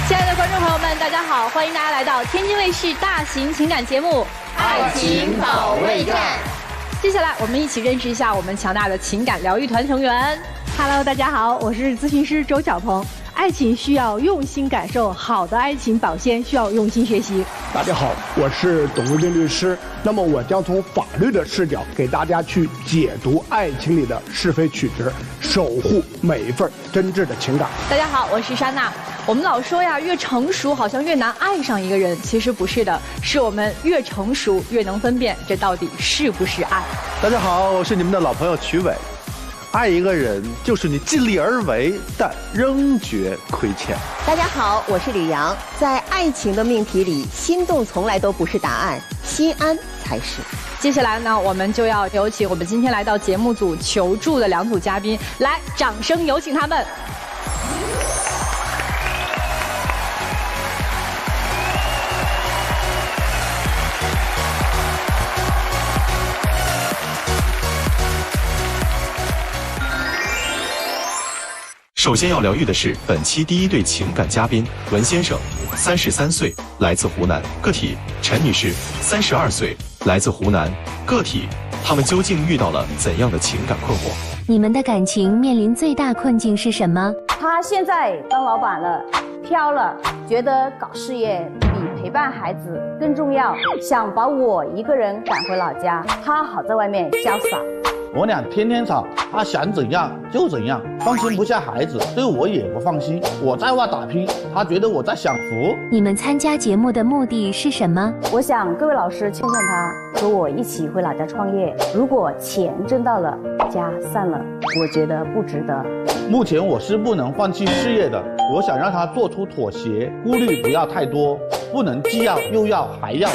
亲爱的观众朋友们，大家好，欢迎大家来到天津卫视大型情感节目《爱情保卫战》。接下来，我们一起认识一下我们强大的情感疗愈团成员。Hello， 大家好，我是咨询师周小鹏。爱情需要用心感受，好的爱情保鲜需要用心学习。大家好，我是董卫军律师。那么我将从法律的视角给大家去解读爱情里的是非曲直，守护每一份真挚的情感。大家好，我是莎娜。我们老说呀，越成熟好像越难爱上一个人，其实不是的，是我们越成熟越能分辨这到底是不是爱。大家好，我是你们的老朋友曲伟。爱一个人就是你尽力而为，但仍觉亏欠。大家好，我是吕阳。在爱情的命题里，心动从来都不是答案，心安才是。接下来呢，我们就要有请我们今天来到节目组求助的2组嘉宾，来，掌声有请他们。首先要疗愈的是本期第一对情感嘉宾文先生，33岁，来自湖南；个体陈女士，32岁，来自湖南；个体。他们究竟遇到了怎样的情感困惑？你们的感情面临最大困境是什么？他现在当老板了，飘了，觉得搞事业比陪伴孩子更重要，想把我一个人赶回老家，他好在外面潇洒。我俩天天吵，他想怎样就怎样，放心不下孩子，对我也不放心。我在外打拼，他觉得我在享福。你们参加节目的目的是什么？我想各位老师劝劝他，和我一起回老家创业。如果钱挣到了，家散了，我觉得不值得。目前我是不能放弃事业的，我想让他做出妥协，顾虑不要太多，不能既要又要还要。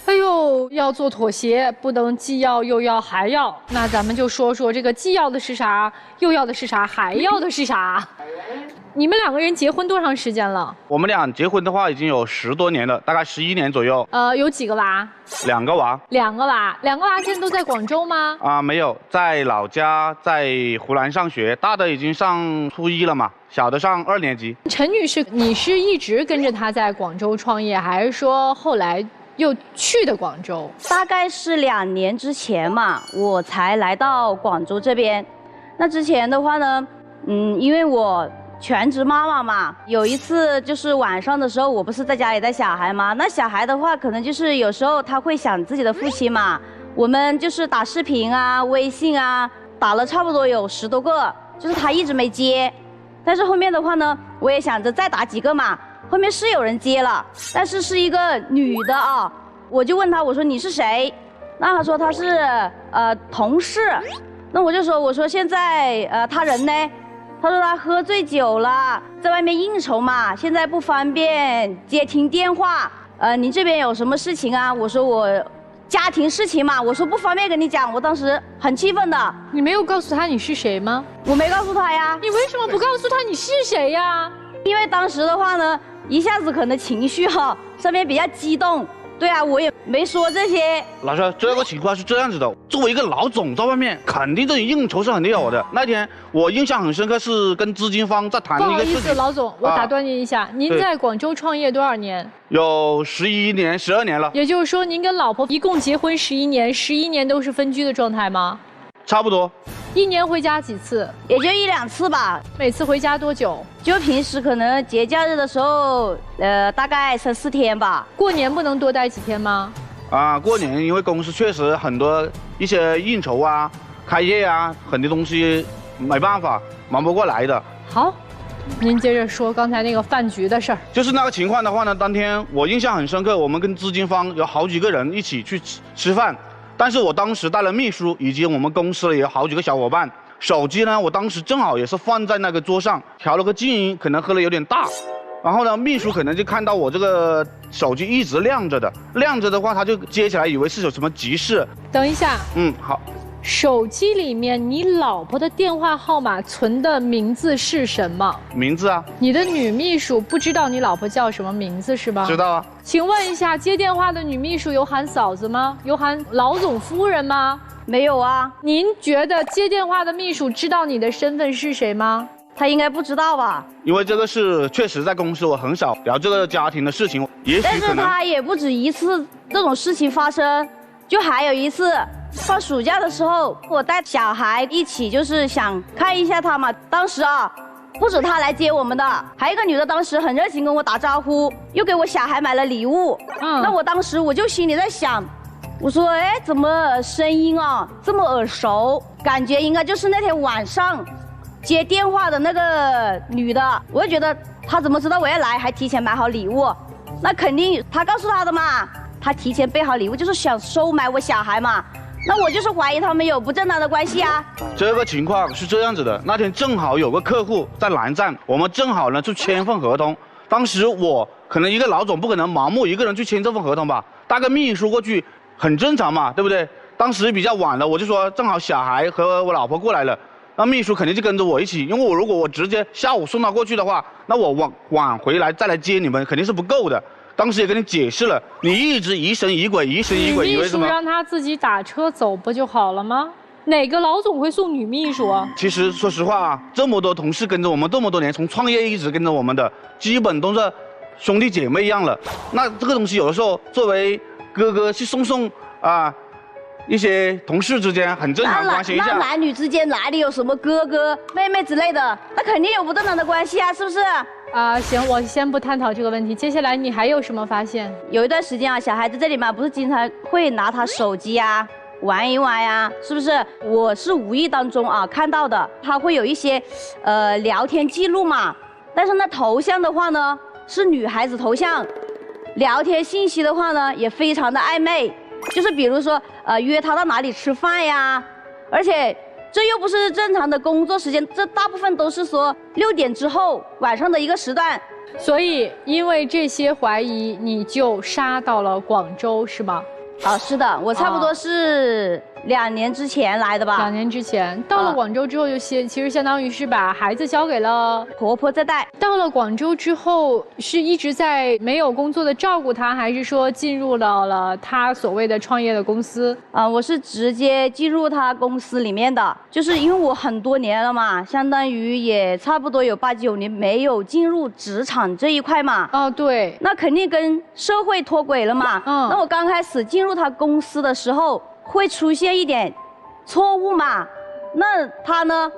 哎呦，要做妥协，不能既要又要还要。那咱们就说说这个既要的是啥，又要的是啥，还要的是啥？你们2个人结婚多长时间了？我们俩结婚的话已经有10多年了，大概11年左右。有几个娃？2个娃。2个娃，2个娃现在都在广州吗？没有，在老家，在湖南上学。大的已经上初1了嘛，小的上2年级。陈女士，你是一直跟着他在广州创业，还是说后来又去的广州？大概是2年之前嘛，我才来到广州这边。那之前的话呢，因为我全职妈妈嘛，有一次就是晚上的时候，我不是在家里带小孩吗？那小孩的话，可能就是有时候他会想自己的父亲嘛。我们就是打视频啊、微信啊，打了差不多有10多个，就是他一直没接。但是后面的话呢，我也想着再打几个嘛。后面是有人接了，但是是一个女的啊，我就问她，我说你是谁？那她说她是同事，那我就说我说现在她人呢？她说她喝醉酒了，在外面应酬嘛，现在不方便接听电话。你这边有什么事情啊？我说我家庭事情嘛，我说不方便跟你讲。我当时很气愤的。你没有告诉她你是谁吗？我没告诉她呀。你为什么不告诉她你是谁呀？因为当时的话呢，一下子可能情绪上面比较激动，对啊，我也没说这些。老师，这个情况是这样子的，作为一个老总在外面，肯定这种应酬是肯定有的。那天我印象很深刻，是跟资金方在谈一个事情。不好意思，老总，我打断您一下，您在广州创业多少年？有11年、12年了。也就是说，您跟老婆一共结婚11年，11年都是分居的状态吗？差不多。1年回家几次？也就1、2次吧。每次回家多久？就平时可能节假日的时候，大概3、4天吧。过年不能多待几天吗？过年因为公司确实很多一些应酬啊、开业啊，很多东西没办法，忙不过来的。好，您接着说刚才那个饭局的事儿。就是那个情况的话呢，当天我印象很深刻，我们跟资金方有好几个人一起去吃饭。但是我当时带了秘书，以及我们公司也有好几个小伙伴。手机呢，我当时正好也是放在那个桌上，调了个静音，可能喝了有点大。然后呢，秘书可能就看到我这个手机一直亮着的，亮着的话，他就接起来，以为是有什么急事。等一下，好。手机里面你老婆的电话号码存的名字是什么？名字啊？你的女秘书不知道你老婆叫什么名字是吧？知道啊。请问一下，接电话的女秘书有喊嫂子吗？有喊老总夫人吗？没有啊。您觉得接电话的秘书知道你的身份是谁吗？他应该不知道吧？因为这个是确实在公司我很少聊这个家庭的事情，也许但是可能他也不止一次这种事情发生，就还有一次放暑假的时候，我带小孩一起，就是想看一下他嘛。当时啊，不止他来接我们的，还有一个女的，当时很热情跟我打招呼，又给我小孩买了礼物。那我当时我就心里在想，我说，哎，怎么声音啊这么耳熟？感觉应该就是那天晚上接电话的那个女的。我就觉得她怎么知道我要来，还提前买好礼物？那肯定她告诉她的嘛，她提前备好礼物就是想收买我小孩嘛。那我就是怀疑他们有不正当的关系啊。这个情况是这样子的，那天正好有个客户在南站，我们正好呢去签份合同。当时我可能一个老总不可能盲目一个人去签这份合同吧，带个秘书过去很正常嘛，对不对？当时比较晚了，我就说正好小孩和我老婆过来了，那秘书肯定就跟着我一起，因为我如果我直接下午送他过去的话，那我晚回来再来接你们肯定是不够的。当时也跟你解释了，你一直疑神疑鬼，疑神疑鬼，以为什么？秘书让他自己打车走不就好了吗？哪个老总会送女秘书啊？其实说实话啊，这么多同事跟着我们这么多年，从创业一直跟着我们的，基本都是兄弟姐妹一样了。那这个东西有的时候作为哥哥去送啊，一些同事之间很正常关心一下。那男女之间哪里有什么哥哥妹妹之类的？那肯定有不正当的关系啊，是不是？行，我先不探讨这个问题。接下来你还有什么发现？有一段时间啊，小孩子这里嘛，不是经常会拿他手机啊玩一玩呀，是不是？我是无意当中啊看到的，他会有一些聊天记录嘛，但是那头像的话呢是女孩子头像，聊天信息的话呢也非常的暧昧，就是比如说约他到哪里吃饭呀，而且这又不是正常的工作时间，这大部分都是说6点之后晚上的一个时段。所以因为这些怀疑，你就杀到了广州，是吧？是的，我差不多是2年之前来的吧。2年之前到了广州之后，其实相当于是把孩子交给了婆婆在带。到了广州之后，是一直在没有工作的照顾他，还是说进入到了他所谓的创业的公司？我是直接进入他公司里面的，就是因为我很多年了嘛，相当于也差不多有8、9年没有进入职场这一块嘛。对，那肯定跟社会脱轨了嘛。那我刚开始进入他公司的时候，会出现一点错误嘛，那他呢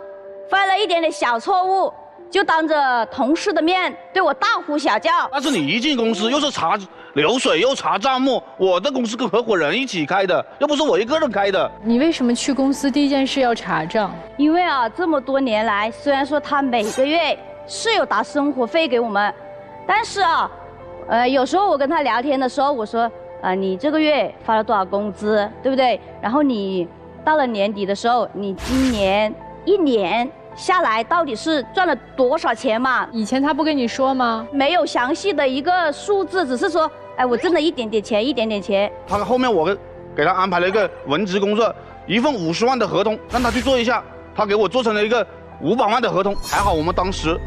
犯了一点点小错误，就当着同事的面对我大呼小叫。但是你一进公司又是查流水又查账目，我的公司跟合伙人一起开的，又不是我一个人开的。你为什么去公司第一件事要查账？因为这么多年来，虽然说他每个月是有打生活费给我们，但是有时候我跟他聊天的时候，我说你这个月发了多少工资，对不对？然后你到了年底的时候，你今年1年下来到底是赚了多少钱嘛？以前他不跟你说吗？没有详细的一个数字，只是说，我挣了一点点钱，一点点钱。他后面我给他安排了一个文职工作，一份50万的合同，让他去做一下。他给我做成了一个500万的合同，还好我们当时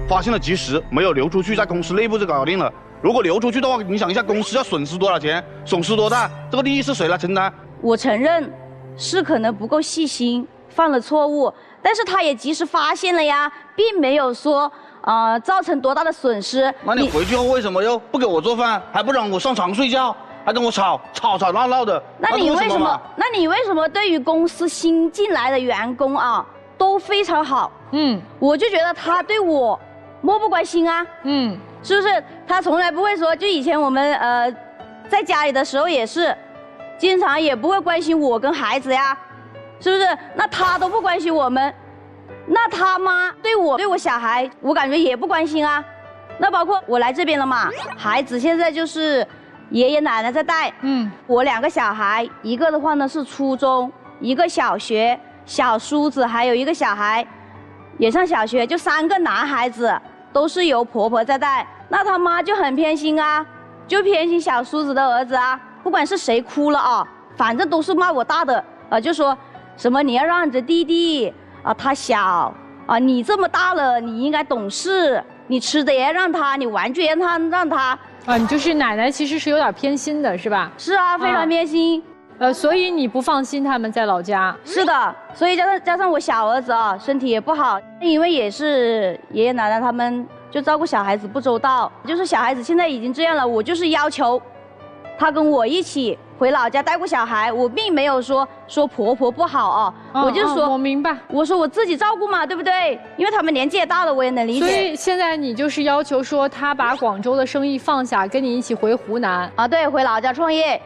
发现了及时，没有流出去，在公司内部就搞定了。如果流出去的话，你想一下公司要损失多少钱，损失多大，这个利益是谁来承担？我承认是可能不够细心，犯了错误，但是他也及时发现了呀，并没有说造成多大的损失。那你回去后为什么又不给我做饭，还不让我上床睡觉，还跟我吵闹的？那你为什么对于公司新进来的员工都非常好？我就觉得他对我漠不关心啊。是不是？他从来不会说，就以前我们在家里的时候也是，经常也不会关心我跟孩子呀，是不是？那他都不关心我们，那他妈对我小孩，我感觉也不关心啊。那包括我来这边了嘛，孩子现在就是爷爷奶奶在带。我2个小孩，一个的话呢是初中，一个小学，小叔子还有一个小孩也上小学，就3个男孩子都是由婆婆在带。那他妈就很偏心啊，就偏心小叔子的儿子啊，不管是谁哭了反正都是骂我大的，就说什么你要让着弟弟他小你这么大了，你应该懂事，你吃的也要让他，你玩具也让他。你就是奶奶其实是有点偏心的，是吧？是啊，非常偏心。所以你不放心他们在老家。是的，所以加上我小儿子啊，身体也不好，因为也是爷爷奶奶他们就照顾小孩子不周到，就是小孩子现在已经这样了，我就是要求他跟我一起回老家带顾小孩，我并没有说婆婆不好啊，我就说我明白，我说我自己照顾嘛，对不对？因为他们年纪也大了，我也能理解。所以现在你就是要求说他把广州的生意放下，跟你一起回湖南啊，对，回老家创业，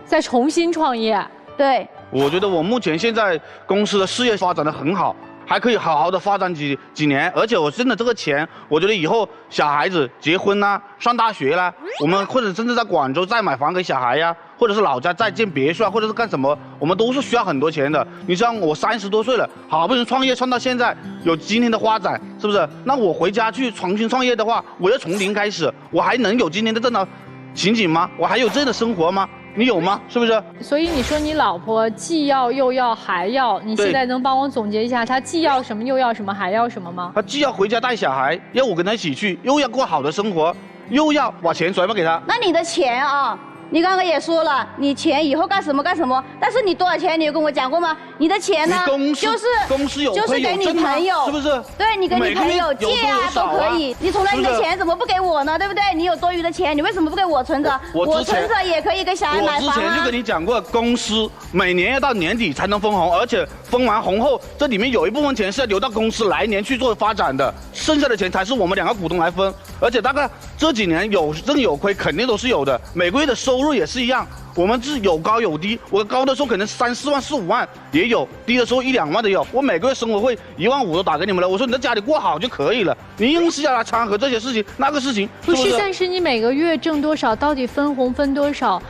再重新创业。对，我觉得我目前现在公司的事业发展得很好，还可以好好的发展几年，而且我真的这个钱，我觉得以后小孩子结婚啦、上大学啦，我们或者甚至在广州再买房给小孩呀，或者是老家再建别墅啊，或者是干什么，我们都是需要很多钱的。你像我30多岁了，好不容易创业创到现在，有今天的发展，是不是？那我回家去重新创业的话，我要从零开始，我还能有今天的这种情景吗？我还有这样的生活吗？你有吗？是不是？所以你说你老婆既要又要还要，你现在能帮我总结一下，她既要什么又要什么还要什么吗？她既要回家带小孩，要我跟她一起去，又要过好的生活，又要把钱甩给她。那你的钱啊，你刚刚也说了，你钱以后干什么干什么，但是你多少钱你有跟我讲过吗？你的钱呢，就是公司有就是给你朋友，是不是？对，你给你朋友借啊都可以。你从来你的钱怎么不给我呢？对不对？你有多余的钱，你为什么不给我存着？我存着也可以给小孩买房啊。我之前就跟你讲过，公司每年要到年底才能分红，而且分完红后，这里面有一部分钱是要留到公司来年去做发展的，剩下的钱才是我们2个股东来分。而且大概这几年有挣有亏，肯定都是有的。每个月的收入也是一样，我们是有高有低。我高的时候可能3、4万、4、5万也有，低的时候1、2万的有。我每个月生活费1万5都打给你们了。我说你在家里过好就可以了，你硬是要来掺和这些事情那个事情，不是？但是你每个月挣多少，到底分红分多少，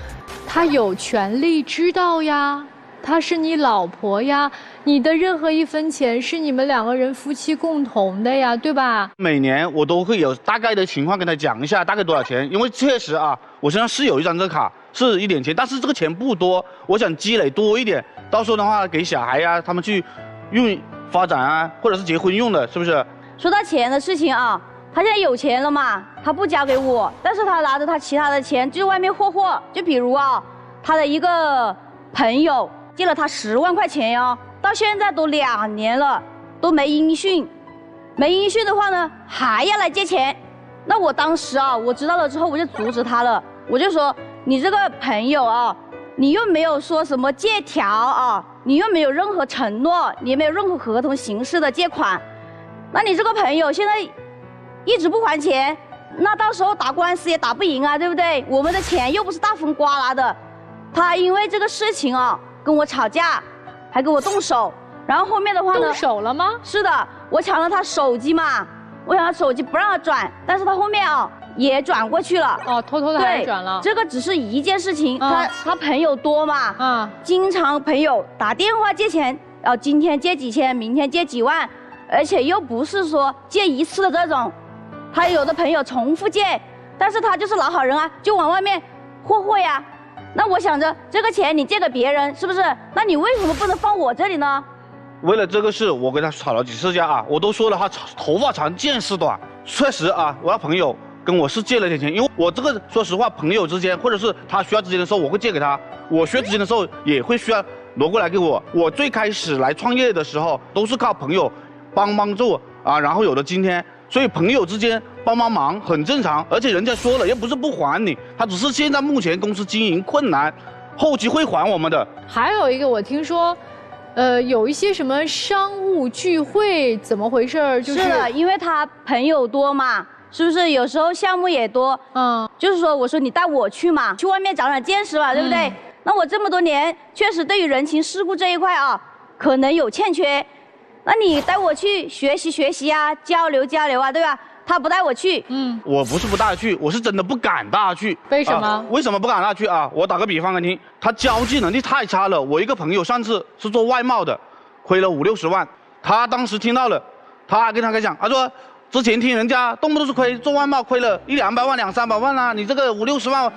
他有权利知道呀。她是你老婆呀，你的任何一分钱是你们2个人夫妻共同的呀，对吧？每年我都会有大概的情况跟他讲一下，大概多少钱，因为确实啊，我身上是有一张这卡，是一点钱，但是这个钱不多，我想积累多一点，到时候的话给小孩呀，他们去用发展啊，或者是结婚用的，是不是？说到钱的事情啊，他现在有钱了嘛，他不交给我，但是他拿着他其他的钱就外面霍，就比如啊，他的一个朋友借了他10万块钱哟，到现在都2年了，都没音讯。没音讯的话呢，还要来借钱。那我当时啊，我知道了之后，我就阻止他了。我就说，你这个朋友啊，你又没有说什么借条啊，你又没有任何承诺，你也没有任何合同形式的借款。那你这个朋友现在一直不还钱，那到时候打官司也打不赢啊，对不对？我们的钱又不是大风刮来的。他因为这个事情啊，跟我吵架，还跟我动手，然后后面的话呢？动手了吗？是的，我抢了他手机嘛，我抢他手机不让他转，但是他后面啊也转过去了。哦，偷偷的还转了。这个只是一件事情，他朋友多嘛，经常朋友打电话借钱，今天借几千，明天借几万，而且又不是说借一次的这种，他有的朋友重复借，但是他就是老好人啊，就往外面霍呀。那我想着这个钱你借给别人是不是？那你为什么不能放我这里呢？为了这个事，我跟他吵了几次架啊，我都说了他头发长见识短。确实啊，我朋友跟我是借了点钱，因为我这个说实话，朋友之间或者是他需要资金的时候，我会借给他；我需要资金的时候，也会需要挪过来给我。我最开始来创业的时候，都是靠朋友帮助啊，然后有了今天。所以朋友之间帮忙很正常，而且人家说了又不是不还你，他只是现在目前公司经营困难，后期会还我们的。还有一个我听说，有一些什么商务聚会，怎么回事？是的，因为他朋友多嘛，是不是？有时候项目也多，就是说我说你带我去嘛，去外面长长见识嘛，对不对？那我这么多年确实对于人情世故这一块啊，可能有欠缺。那你带我去学习啊，交流啊，对吧？他不带我去，我不是不带他去，我是真的不敢带他去。为什么？为什么不敢带他去啊？我打个比方给你听，他交际能力太差了。我一个朋友上次是做外贸的，亏了50、60万，他当时听到了，他还跟他讲，他说之前听人家动不动是亏，做外贸亏了100、200万、200、300万啦，你这个50、60万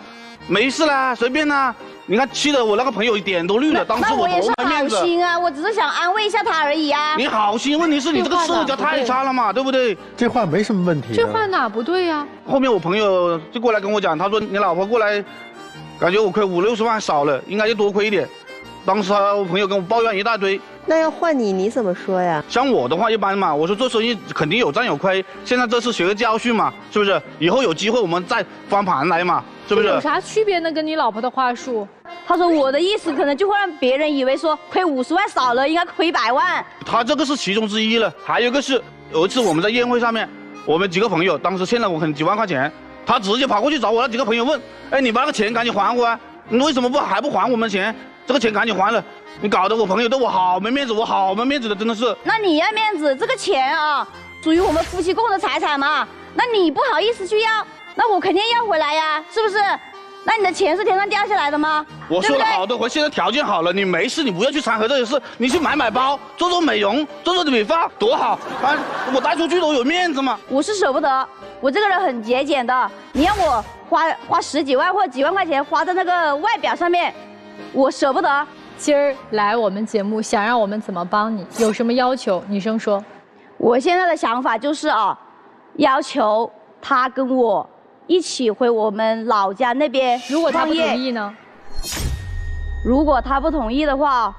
没事啦，随便啦。你看，气得我那个朋友脸都绿了。当时我也是好心啊，我只是想安慰一下他而已啊。你好心，问题是你这个社交太差了嘛，对不对？这话没什么问题。这话哪不对呀？后面我朋友就过来跟我讲，他说你老婆过来，感觉我亏50、60万少了，应该就多亏一点。当时我朋友跟我抱怨一大堆。那要换你，你怎么说呀？像我的话，一般嘛，我说做生意肯定有赚有亏，现在这次学个教训嘛，是不是？以后有机会我们再翻盘来嘛，是不是？有啥区别呢？跟你老婆的话术？他说我的意思可能就会让别人以为说亏50万少了，应该亏100万。他这个是其中之一了，还有一个是有一次我们在宴会上面，我们几个朋友当时欠了我可能几万块钱，他直接跑过去找我那几个朋友问，哎，你把那个钱赶紧还我啊！你为什么还不还我们钱？这个钱赶紧还了。你搞得我朋友对我好没面子，我好没面子的，真的是。那你要面子，这个钱啊，属于我们夫妻共的财产嘛，那你不好意思去要，那我肯定要回来呀，是不是？那你的钱是天上掉下来的吗？我说了好多回，现在条件好了，你没事，你不要去掺和这些事，你去买包，做做美容，做做美发，多好啊！我带出去都有面子嘛。我是舍不得，我这个人很节俭的，你让我花10几万或者几万块钱花在那个外表上面，我舍不得。今儿来我们节目，想让我们怎么帮你？有什么要求？女生说。我现在的想法就是啊，要求他跟我一起回我们老家那边创业。如果他不同意呢？如果他不同意的话，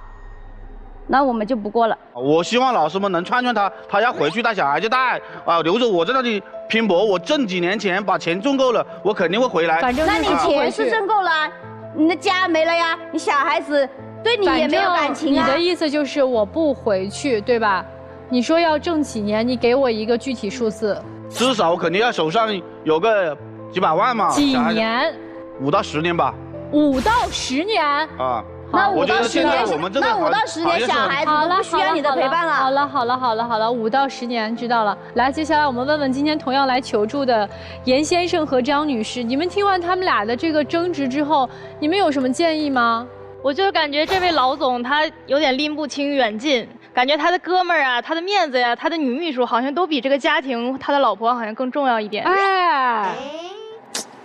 那我们就不过了。我希望老师们能劝劝他，他要回去带小孩就带啊，留着我在那里拼搏。我挣几年钱，把钱挣够了，我肯定会回来。反正那你钱是挣够了，你的家没了呀，你小孩子对你也没有感情啊。你的意思就是我不回去，对吧？你说要挣几年，你给我一个具体数字。至少肯定要手上有个几百万嘛。几年？5到10年吧。5到10年啊。那5到10年，那5到10年小孩子都不需要你的陪伴了。好了，5到10年知道了。来，接下来我们问问今天同样来求助的严先生和张女士，你们听完他们俩的这个争执之后，你们有什么建议吗？我就感觉这位老总他有点拎不清远近，感觉他的哥们儿啊、他的面子呀、他的女秘书好像都比这个家庭、他的老婆好像更重要一点。哎，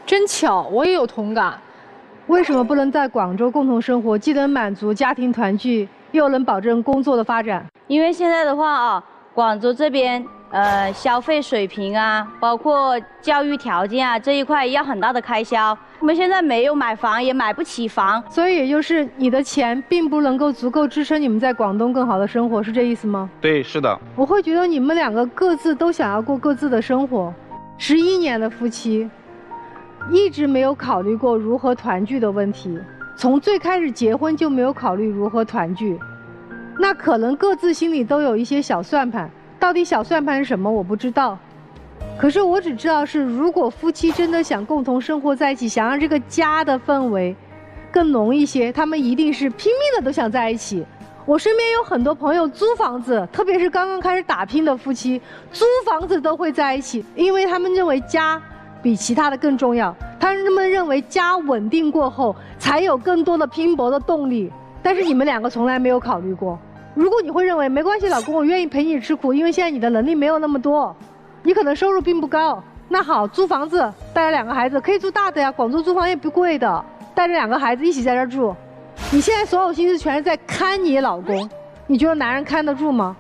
真巧，我也有同感。为什么不能在广州共同生活，既能满足家庭团聚，又能保证工作的发展？因为现在的话啊，广州这边消费水平啊，包括教育条件啊这一块要很大的开销。我们现在没有买房，也买不起房，所以也就是你的钱并不能够足够支撑你们在广东更好的生活，是这意思吗？对，是的。我会觉得你们两个各自都想要过各自的生活，11年的夫妻，一直没有考虑过如何团聚的问题，从最开始结婚就没有考虑如何团聚，那可能各自心里都有一些小算盘，到底小算盘是什么我不知道。可是我只知道是，如果夫妻真的想共同生活在一起，想让这个家的氛围更浓一些，他们一定是拼命的都想在一起。我身边有很多朋友租房子，特别是刚刚开始打拼的夫妻，租房子都会在一起，因为他们认为家比其他的更重要，他们认为家稳定过后才有更多的拼搏的动力。但是你们两个从来没有考虑过，如果你会认为没关系，老公，我愿意陪你吃苦，因为现在你的能力没有那么多，你可能收入并不高，那好，租房子，带着2个孩子，可以租大的呀，广州租房也不贵的，带着2个孩子一起在这儿住。你现在所有心思全是在看你老公，你觉得男人看得住吗？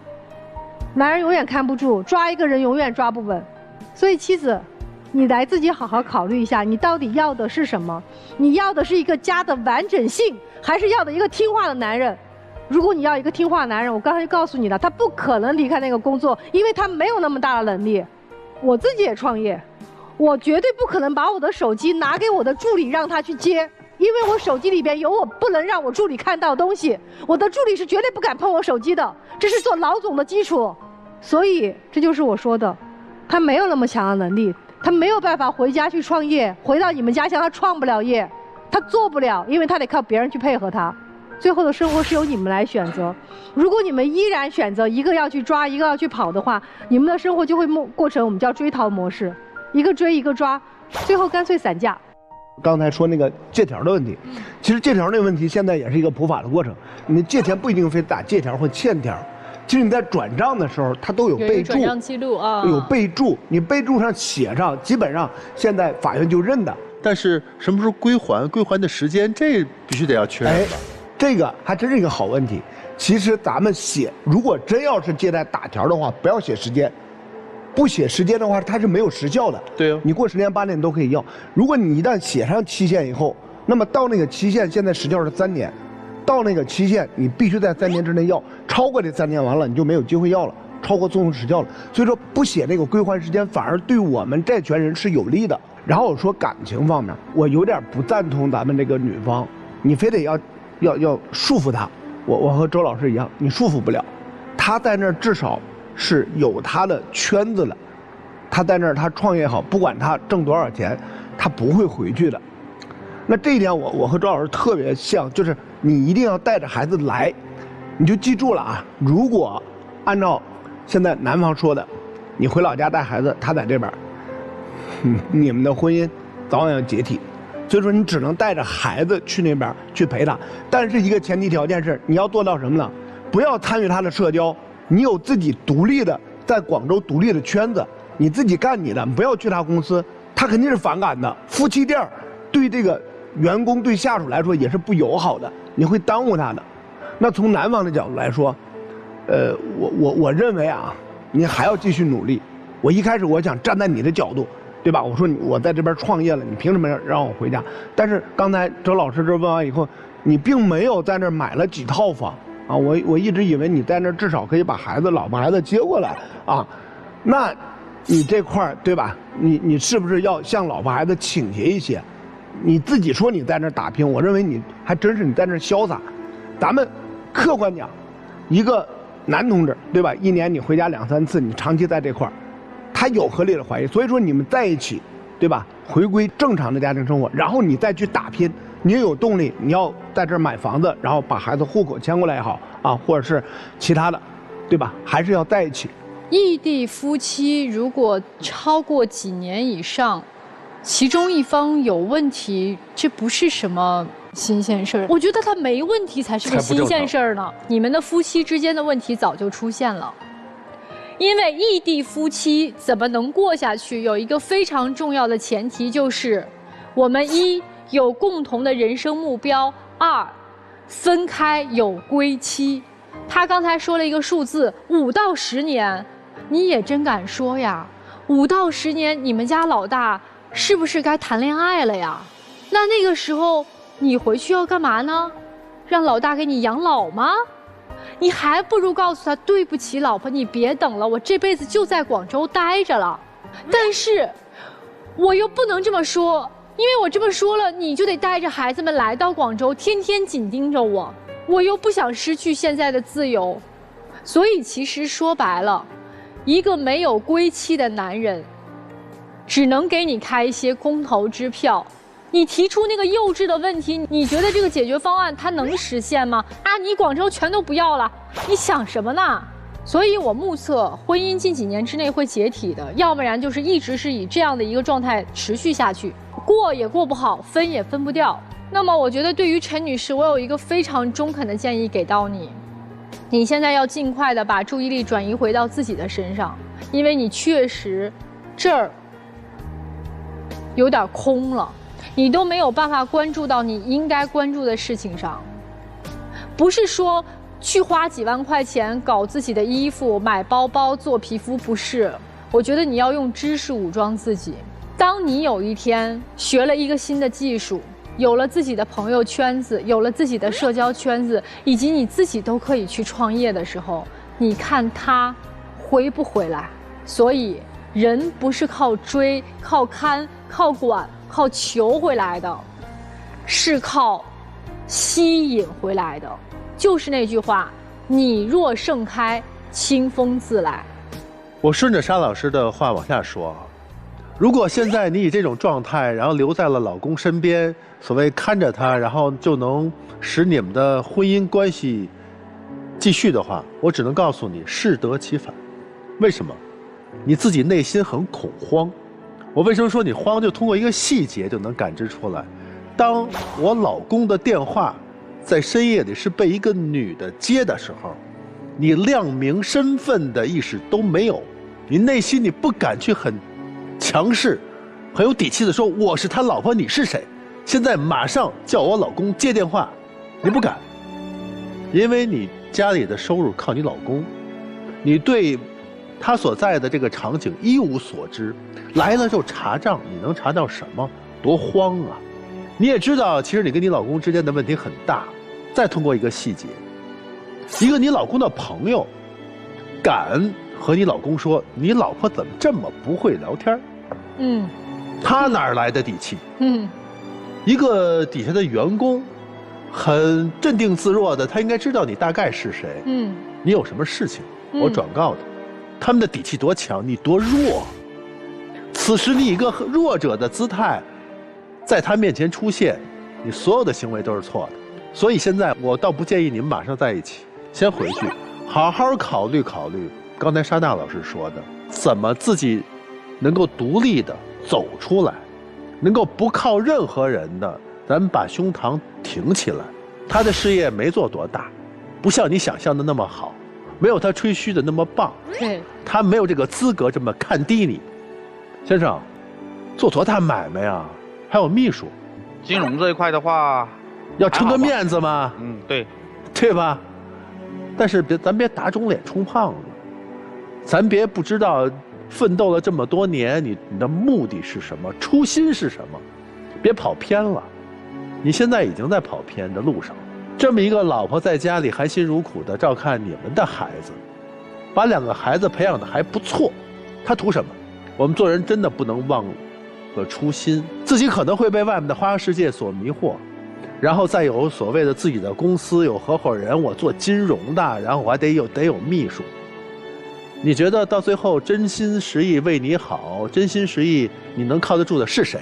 男人永远看不住，抓一个人永远抓不稳。所以妻子，你来自己好好考虑一下，你到底要的是什么？你要的是一个家的完整性，还是要的一个听话的男人？如果你要一个听话的男人，我刚才就告诉你了，他不可能离开那个工作，因为他没有那么大的能力。我自己也创业，我绝对不可能把我的手机拿给我的助理让他去接，因为我手机里边有我不能让我助理看到的东西，我的助理是绝对不敢碰我手机的，这是做老总的基础。所以这就是我说的，他没有那么强的能力，他没有办法回家去创业，回到你们家乡他创不了业，他做不了，因为他得靠别人去配合他。最后的生活是由你们来选择。如果你们依然选择一个要去抓，一个要去跑的话，你们的生活就会过成我们叫追逃模式，一个追一个抓，最后干脆散架。刚才说那个借条的问题，其实借条那个问题现在也是一个普法的过程。你借钱不一定非打借条或欠条，其实你在转账的时候，它都有备注，转账记录啊，有备注，你备注上写上，基本上现在法院就认的。但是什么时候归还，归还的时间，这必须得要确认吧。这个还真是一个好问题。其实咱们写，如果真要是借贷打条的话，不要写时间，不写时间的话，它是没有时效的。对啊，你过10年8年都可以要。如果你一旦写上期限以后，那么到那个期限，现在时效是3年，到那个期限，你必须在3年之内要，超过这3年完了你就没有机会要了，超过纵横时效了。所以说不写这个归还时间，反而对我们债权人是有利的。然后我说感情方面，我有点不赞同咱们这个女方，你非得要束缚她。我和周老师一样，你束缚不了。她在那儿至少是有她的圈子了，她在那儿她创业好，不管她挣多少钱，她不会回去的。那这一点我和周老师特别像，就是你一定要带着孩子来，你就记住了啊。如果按照现在男方说的，你回老家带孩子，他在这边，你们的婚姻早晚要解体。所以说你只能带着孩子去那边去陪他，但是一个前提条件是你要做到什么呢？不要参与他的社交，你有自己独立的在广州独立的圈子，你自己干你的，不要去他公司，他肯定是反感的。夫妻店对这个员工对下属来说也是不友好的，你会耽误他的。那从男方的角度来说，我认为啊，你还要继续努力。我一开始我想站在你的角度，对吧？我说我在这边创业了，你凭什么让我回家？但是刚才周老师这问完以后，你并没有在那儿买了几套房啊，我一直以为你在那儿至少可以把老婆孩子接过来啊，那你这块儿对吧？你是不是要向老婆孩子倾斜一些？你自己说你在那儿打拼，我认为你还真是你在那儿潇洒。咱们客观讲，一个男同志对吧？1年你回家2、3次，你长期在这块儿，他有合理的怀疑，所以说你们在一起，对吧？回归正常的家庭生活，然后你再去打拼，你有动力，你要在这儿买房子，然后把孩子户口迁过来也好啊，或者是其他的，对吧？还是要在一起。异地夫妻如果超过几年以上，其中一方有问题，这不是什么新鲜事儿。我觉得他没问题才是个新鲜事儿呢。你们的夫妻之间的问题早就出现了。因为异地夫妻怎么能过下去，有一个非常重要的前提，就是我们1有共同的人生目标，2分开有归期。他刚才说了一个数字，5到10年，你也真敢说呀？5到10年，你们家老大是不是该谈恋爱了呀？那个时候你回去要干嘛呢？让老大给你养老吗？你还不如告诉他，对不起老婆，你别等了，我这辈子就在广州待着了。但是我又不能这么说，因为我这么说了，你就得带着孩子们来到广州，天天紧盯着我，我又不想失去现在的自由。所以其实说白了，一个没有归期的男人只能给你开一些空头支票。你提出那个幼稚的问题，你觉得这个解决方案它能实现吗？啊，你广州全都不要了，你想什么呢？所以我目测婚姻近几年之内会解体的，要不然就是一直是以这样的一个状态持续下去，过也过不好，分也分不掉。那么我觉得对于陈女士，我有一个非常中肯的建议给到你，你现在要尽快的把注意力转移回到自己的身上，因为你确实这儿有点空了。你都没有办法关注到你应该关注的事情上，不是说去花几万块钱搞自己的衣服、买包包、做皮肤，不是。我觉得你要用知识武装自己。当你有一天学了一个新的技术，有了自己的朋友圈子，有了自己的社交圈子，以及你自己都可以去创业的时候，你看他回不回来？所以人不是靠追、靠看、靠管、靠求回来的，是靠吸引回来的。就是那句话，你若盛开，清风自来。我顺着沙老师的话往下说啊，如果现在你以这种状态，然后留在了老公身边，所谓看着他，然后就能使你们的婚姻关系继续的话，我只能告诉你，适得其反。为什么？你自己内心很恐慌。我为什么说你慌？就通过一个细节就能感知出来。当我老公的电话在深夜里是被一个女的接的时候，你亮明身份的意识都没有，你内心你不敢去很强势、很有底气的说我是他老婆，你是谁？现在马上叫我老公接电话，你不敢，因为你家里的收入靠你老公，你对他所在的这个场景一无所知，来了就查账，你能查到什么？多慌啊！你也知道，其实你跟你老公之间的问题很大，再通过一个细节，一个你老公的朋友敢和你老公说你老婆怎么这么不会聊天，他哪儿来的底气？一个底下的员工很镇定自若的，他应该知道你大概是谁，你有什么事情我转告他，他们的底气多强，你多弱。此时你以一个弱者的姿态在他面前出现，你所有的行为都是错的。所以现在我倒不建议你们马上在一起，先回去好好考虑考虑刚才沙娜老师说的，怎么自己能够独立的走出来，能够不靠任何人的，咱们把胸膛挺起来。他的事业没做多大，不像你想象的那么好，没有他吹嘘的那么棒，对，他没有这个资格这么看低你。先生，做多大买卖呀？还有秘书，金融这一块的话，要撑个面子嘛，对，对吧？但是咱别打肿脸充胖子，咱别不知道奋斗了这么多年，你的目的是什么，初心是什么，别跑偏了。你现在已经在跑偏的路上。这么一个老婆在家里含辛茹苦的照看你们的孩子，把2个孩子培养的还不错，他图什么？我们做人真的不能忘了初心，自己可能会被外面的花花世界所迷惑，然后再有所谓的自己的公司有合伙人，我做金融的，然后我还得有秘书。你觉得到最后真心实意为你好，真心实意你能靠得住的是谁？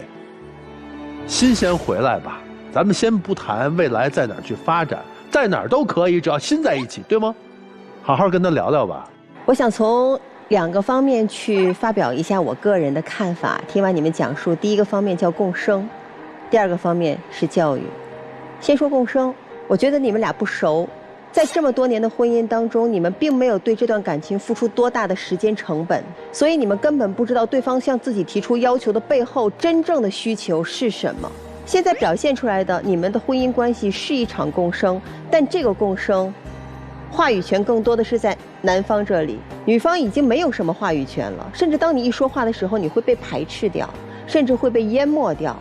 心先回来吧，咱们先不谈未来在哪儿去发展，在哪儿都可以，只要心在一起，对吗？好好跟他聊聊吧。我想从2个方面去发表一下我个人的看法。听完你们讲述，第一个方面叫共生，第2个方面是教育。先说共生，我觉得你们俩不熟，在这么多年的婚姻当中，你们并没有对这段感情付出多大的时间成本，所以你们根本不知道对方向自己提出要求的背后真正的需求是什么。现在表现出来的你们的婚姻关系是一场共生，但这个共生话语权更多的是在男方这里，女方已经没有什么话语权了，甚至当你一说话的时候，你会被排斥掉，甚至会被淹没掉，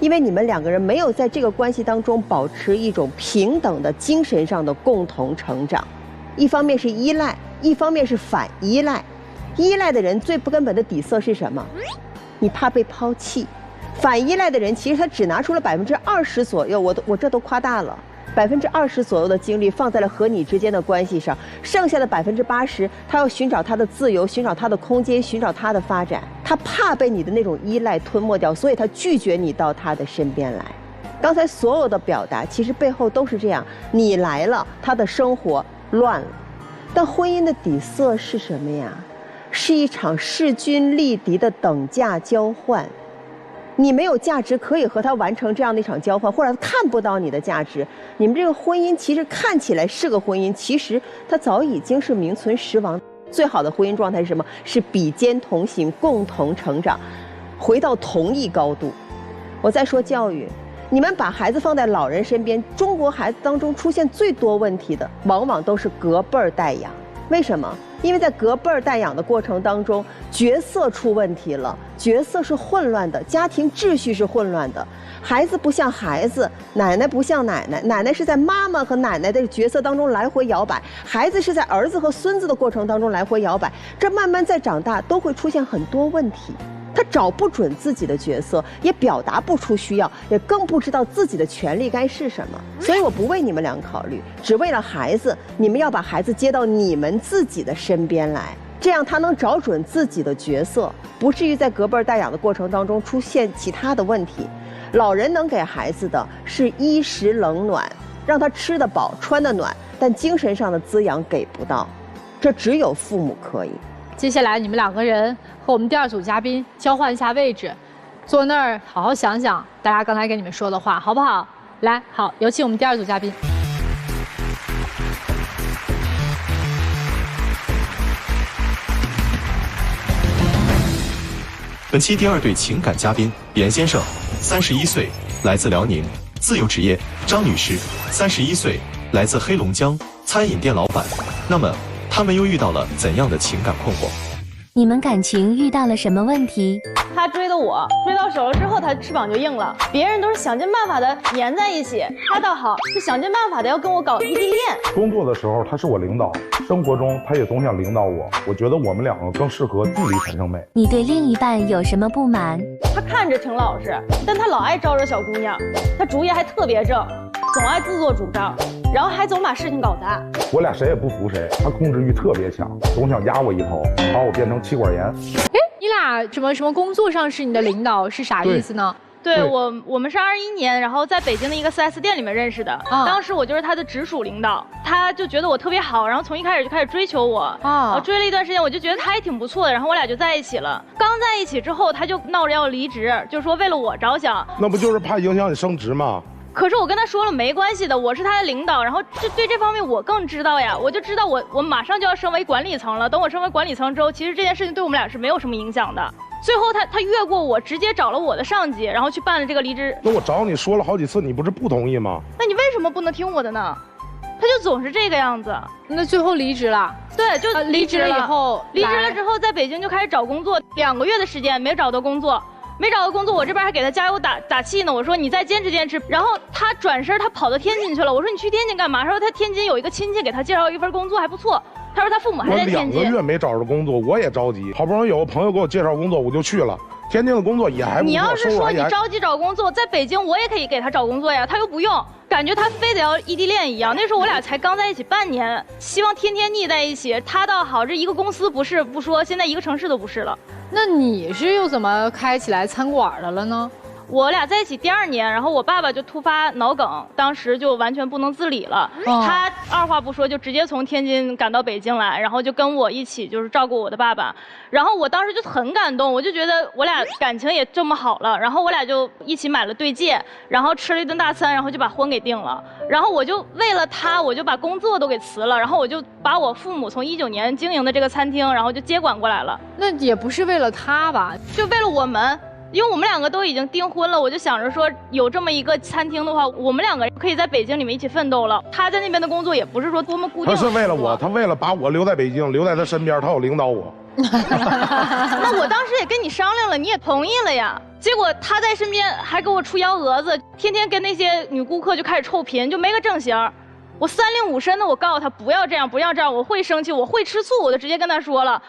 因为你们2个人没有在这个关系当中保持一种平等的精神上的共同成长。一方面是依赖，一方面是反依赖。依赖的人最不根本的底色是什么？你怕被抛弃。反依赖的人其实他只拿出了20%左右，我这都夸大了，20%左右的精力放在了和你之间的关系上，剩下的80%他要寻找他的自由，寻找他的空间，寻找他的发展。他怕被你的那种依赖吞没掉，所以他拒绝你到他的身边来。刚才所有的表达其实背后都是这样，你来了，他的生活乱了。但婚姻的底色是什么呀？是一场势均力敌的等价交换。你没有价值可以和他完成这样的一场交换，或者他看不到你的价值，你们这个婚姻其实看起来是个婚姻，其实它早已经是名存实亡。最好的婚姻状态是什么？是比肩同行，共同成长，回到同一高度。我再说教育，你们把孩子放在老人身边，中国孩子当中出现最多问题的，往往都是隔辈儿带养。为什么？因为在隔辈儿带养的过程当中，角色出问题了，角色是混乱的，家庭秩序是混乱的，孩子不像孩子，奶奶不像奶奶，奶奶是在妈妈和奶奶的角色当中来回摇摆，孩子是在儿子和孙子的过程当中来回摇摆，这慢慢在长大都会出现很多问题。他找不准自己的角色，也表达不出需要，也更不知道自己的权利该是什么。所以我不为你们俩考虑，只为了孩子，你们要把孩子接到你们自己的身边来，这样他能找准自己的角色，不至于在隔辈带养的过程当中出现其他的问题。老人能给孩子的是衣食冷暖，让他吃得饱穿得暖，但精神上的滋养给不到，这只有父母可以。接下来你们2个人和我们第2组嘉宾交换一下位置，坐那儿好好想想大家刚才跟你们说的话，好不好？来，好，有请我们第2组嘉宾。本期第2对情感嘉宾严先生，31岁，来自辽宁，自由职业；张女士，31岁，来自黑龙江，餐饮店老板。那么他们又遇到了怎样的情感困惑？你们感情遇到了什么问题？他追的我，追到手了之后，他翅膀就硬了。别人都是想尽办法的粘在一起，他倒好，是想尽办法的要跟我搞异地恋。工作的时候他是我领导，生活中他也总想领导我。我觉得我们两个更适合距离产生美。你对另一半有什么不满？他看着挺老实，但他老爱招惹小姑娘，他主意还特别正，总爱自作主张，然后还总把事情搞砸。我俩谁也不服谁，他控制欲特别强，总想压我一头，把我变成气管炎。哎，你俩什么工作上是你的领导是啥意思呢？对我们是21年，然后在北京的一个4S店里面认识的。当时我就是他的直属领导，他就觉得我特别好，然后从一开始就开始追求我。追了一段时间，我就觉得他也挺不错的，然后我俩就在一起了。刚在一起之后，他就闹着要离职，就说为了我着想。那不就是怕影响你升职吗？可是我跟他说了没关系的，我是他的领导，然后对这方面我更知道呀，我就知道我马上就要升为管理层了。等我升为管理层之后，其实这件事情对我们俩是没有什么影响的。最后他越过我，直接找了我的上级，然后去办了这个离职。那我找你说了好几次，你不是不同意吗？那你为什么不能听我的呢？他就总是这个样子。那最后离职了？对，就离职了以后，离职了之后在北京就开始找工作，2个月的时间没找到工作。没找到工作，我这边还给他加油打气呢。我说你再坚持坚持。然后他转身，他跑到天津去了。我说你去天津干嘛？他说他天津有一个亲戚给他介绍一份工作还不错。他说他父母还在天津。我2个月没找着工作，我也着急。好不容易有个朋友给我介绍工作，我就去了。天津的工作也还不错。你要是说你着急找工作，在北京我也可以给他找工作呀，他又不用。感觉他非得要异地恋一样。那时候我俩才刚在一起半年，希望天天腻在一起。他倒好，这一个公司不是不说，现在一个城市都不是了。那你是又怎么开起来餐馆的了呢？我俩在一起第2年，然后我爸爸就突发脑梗，当时就完全不能自理了。他二话不说就直接从天津赶到北京来，然后就跟我一起就是照顾我的爸爸。然后我当时就很感动，我就觉得我俩感情也这么好了。然后我俩就一起买了对戒，然后吃了一顿大餐，然后就把婚给定了。然后我就为了他，我就把工作都给辞了，然后我就把我父母从19年经营的这个餐厅，然后就接管过来了。那也不是为了他吧？就为了我们。因为我们2个都已经订婚了，我就想着说有这么一个餐厅的话，我们2个可以在北京里面一起奋斗了。他在那边的工作也不是说多么固定。他是为了我，他为了把我留在北京，留在他身边，他要领导我。那我当时也跟你商量了，你也同意了呀。结果他在身边还给我出幺蛾子，天天跟那些女顾客就开始臭贫，就没个正形。我3令5申的，我告诉他不要这样，不要这样，我会生气，我会吃醋，我就直接跟他说了，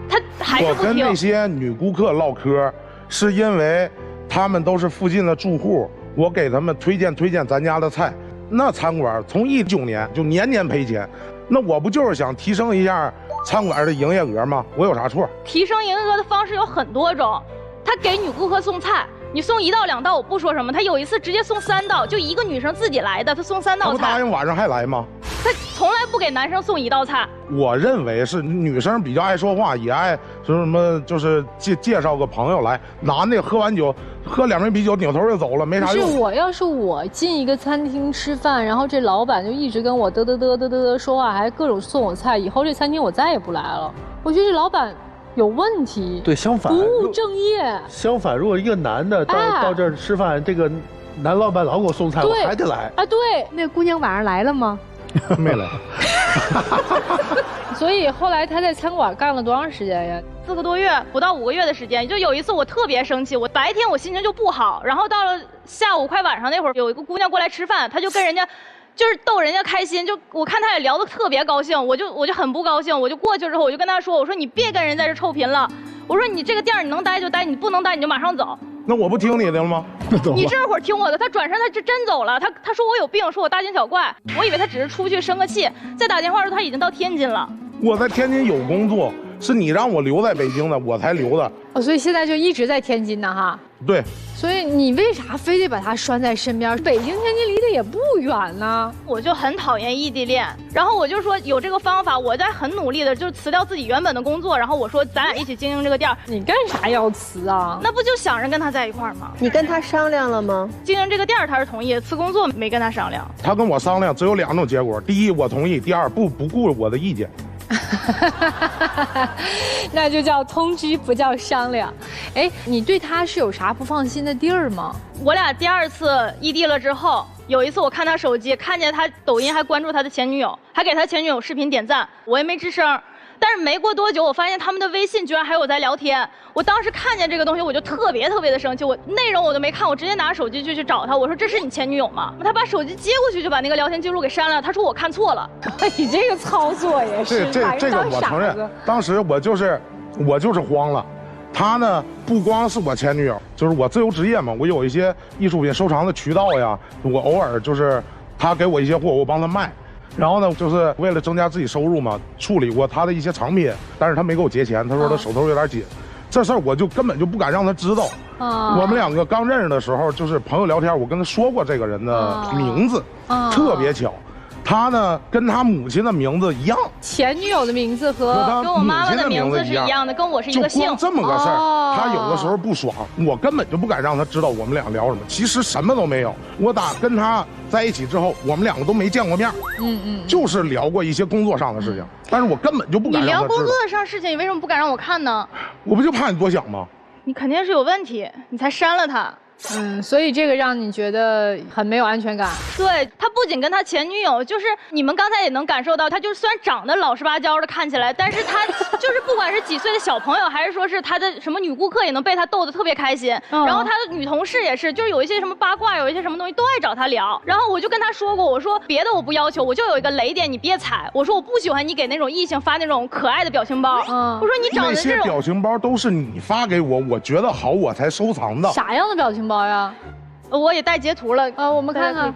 他还是不听。我跟那些女顾客唠嗑。是因为他们都是附近的住户，我给他们推荐咱家的菜。那餐馆从19年就年年赔钱，那我不就是想提升一下餐馆的营业额吗？我有啥错？提升营业额的方式有很多种，他给女顾客送菜，你送1道2道我不说什么，他有一次直接送3道，就一个女生自己来的，他送3道菜。他不答应晚上还来吗？他从来不给男生送1道菜。我认为是女生比较爱说话，也爱说什么，就是介绍个朋友来。男的喝完酒，喝2杯啤酒，扭头就走了，没啥用。是我要是我进一个餐厅吃饭，然后这老板就一直跟我嘚说话，还各种送我菜，以后这餐厅我再也不来了。我觉得这老板有问题。对，相反，不务正业。相反，如果一个男的到这儿吃饭，这个男老板老给我送菜，我还得来。啊，对，那姑娘晚上来了吗？没来。所以后来他在餐馆干了多长时间呀？4个多月，不到5个月的时间。就有一次我特别生气，我白天我心情就不好，然后到了下午快晚上那会儿，有一个姑娘过来吃饭，她就跟人家就是逗人家开心，就我看她也聊得特别高兴，我就很不高兴，我就过去之后我就跟她说，我说你别跟人在这臭贫了，我说你这个店你能待就待，你不能待你就马上走。那我不听你的了吗？你这会儿听我的，他转身他就真走了。他说我有病，说我大惊小怪，我以为他只是出去生个气。再打电话说他已经到天津了。我在天津有工作，是你让我留在北京的，我才留的。所以现在就一直在天津呢，哈。对。所以你为啥非得把他拴在身边？北京、天津离得也不远呢。我就很讨厌异地恋，然后我就说有这个方法，我在很努力的，就是辞掉自己原本的工作，然后我说咱俩一起经营这个店。你干啥要辞啊？那不就想着跟他在一块儿吗？你跟他商量了吗？经营这个店他是同意，辞工作没跟他商量。他跟我商量只有2种结果：第一我同意，第二不顾我的意见。那就叫通知，不叫商量。哎，你对他是有啥不放心的地儿吗？我俩第2次异地了之后，有一次我看他手机，看见他抖音还关注他的前女友，还给他前女友视频点赞，我也没吱声。但是没过多久，我发现他们的微信居然还有在聊天。我当时看见这个东西，我就特别的生气。我内容我都没看，我直接拿手机就去找他，我说这是你前女友吗？他把手机接过去就把那个聊天记录给删了。他说我看错了。你这个操作也是，这个我承认，当时我就是慌了。他呢不光是我前女友，就是我自由职业嘛，我有一些艺术品收藏的渠道呀，我偶尔就是他给我一些货，我帮他卖。然后呢，就是为了增加自己收入嘛，处理过他的一些藏品，但是他没给我结钱，他说他手头有点紧，这事儿我就根本就不敢让他知道。我们两个刚认识的时候，就是朋友聊天，我跟他说过这个人的名字，特别巧，他呢跟他母亲的名字一样，前女友的名字和跟我妈妈的名字是一样的，跟我是一个姓。就光这么个事儿，他有的时候不爽，我根本就不敢让他知道我们俩聊什么。其实什么都没有，我打跟他在一起之后，我们两个都没见过面，就是聊过一些工作上的事情，但是我根本就不敢让他知道。你聊工作上事情，你为什么不敢让我看呢？我不就怕你多想吗？你肯定是有问题，你才删了他。所以这个让你觉得很没有安全感。对，他不仅跟他前女友，就是你们刚才也能感受到，他就虽然长得老实巴交的看起来，但是他就是不管是几岁的小朋友，还是说是他的什么女顾客，也能被他逗得特别开心。然后他的女同事也是，就是有一些什么八卦，有一些什么东西都爱找他聊。然后我就跟他说过，我说别的我不要求，我就有一个雷点，你别踩。我说我不喜欢你给那种异性发那种可爱的表情包。我说你长得这种那些表情包都是你发给我，我觉得好我才收藏的。啥样的表情包呀？我也带截图了我们看看。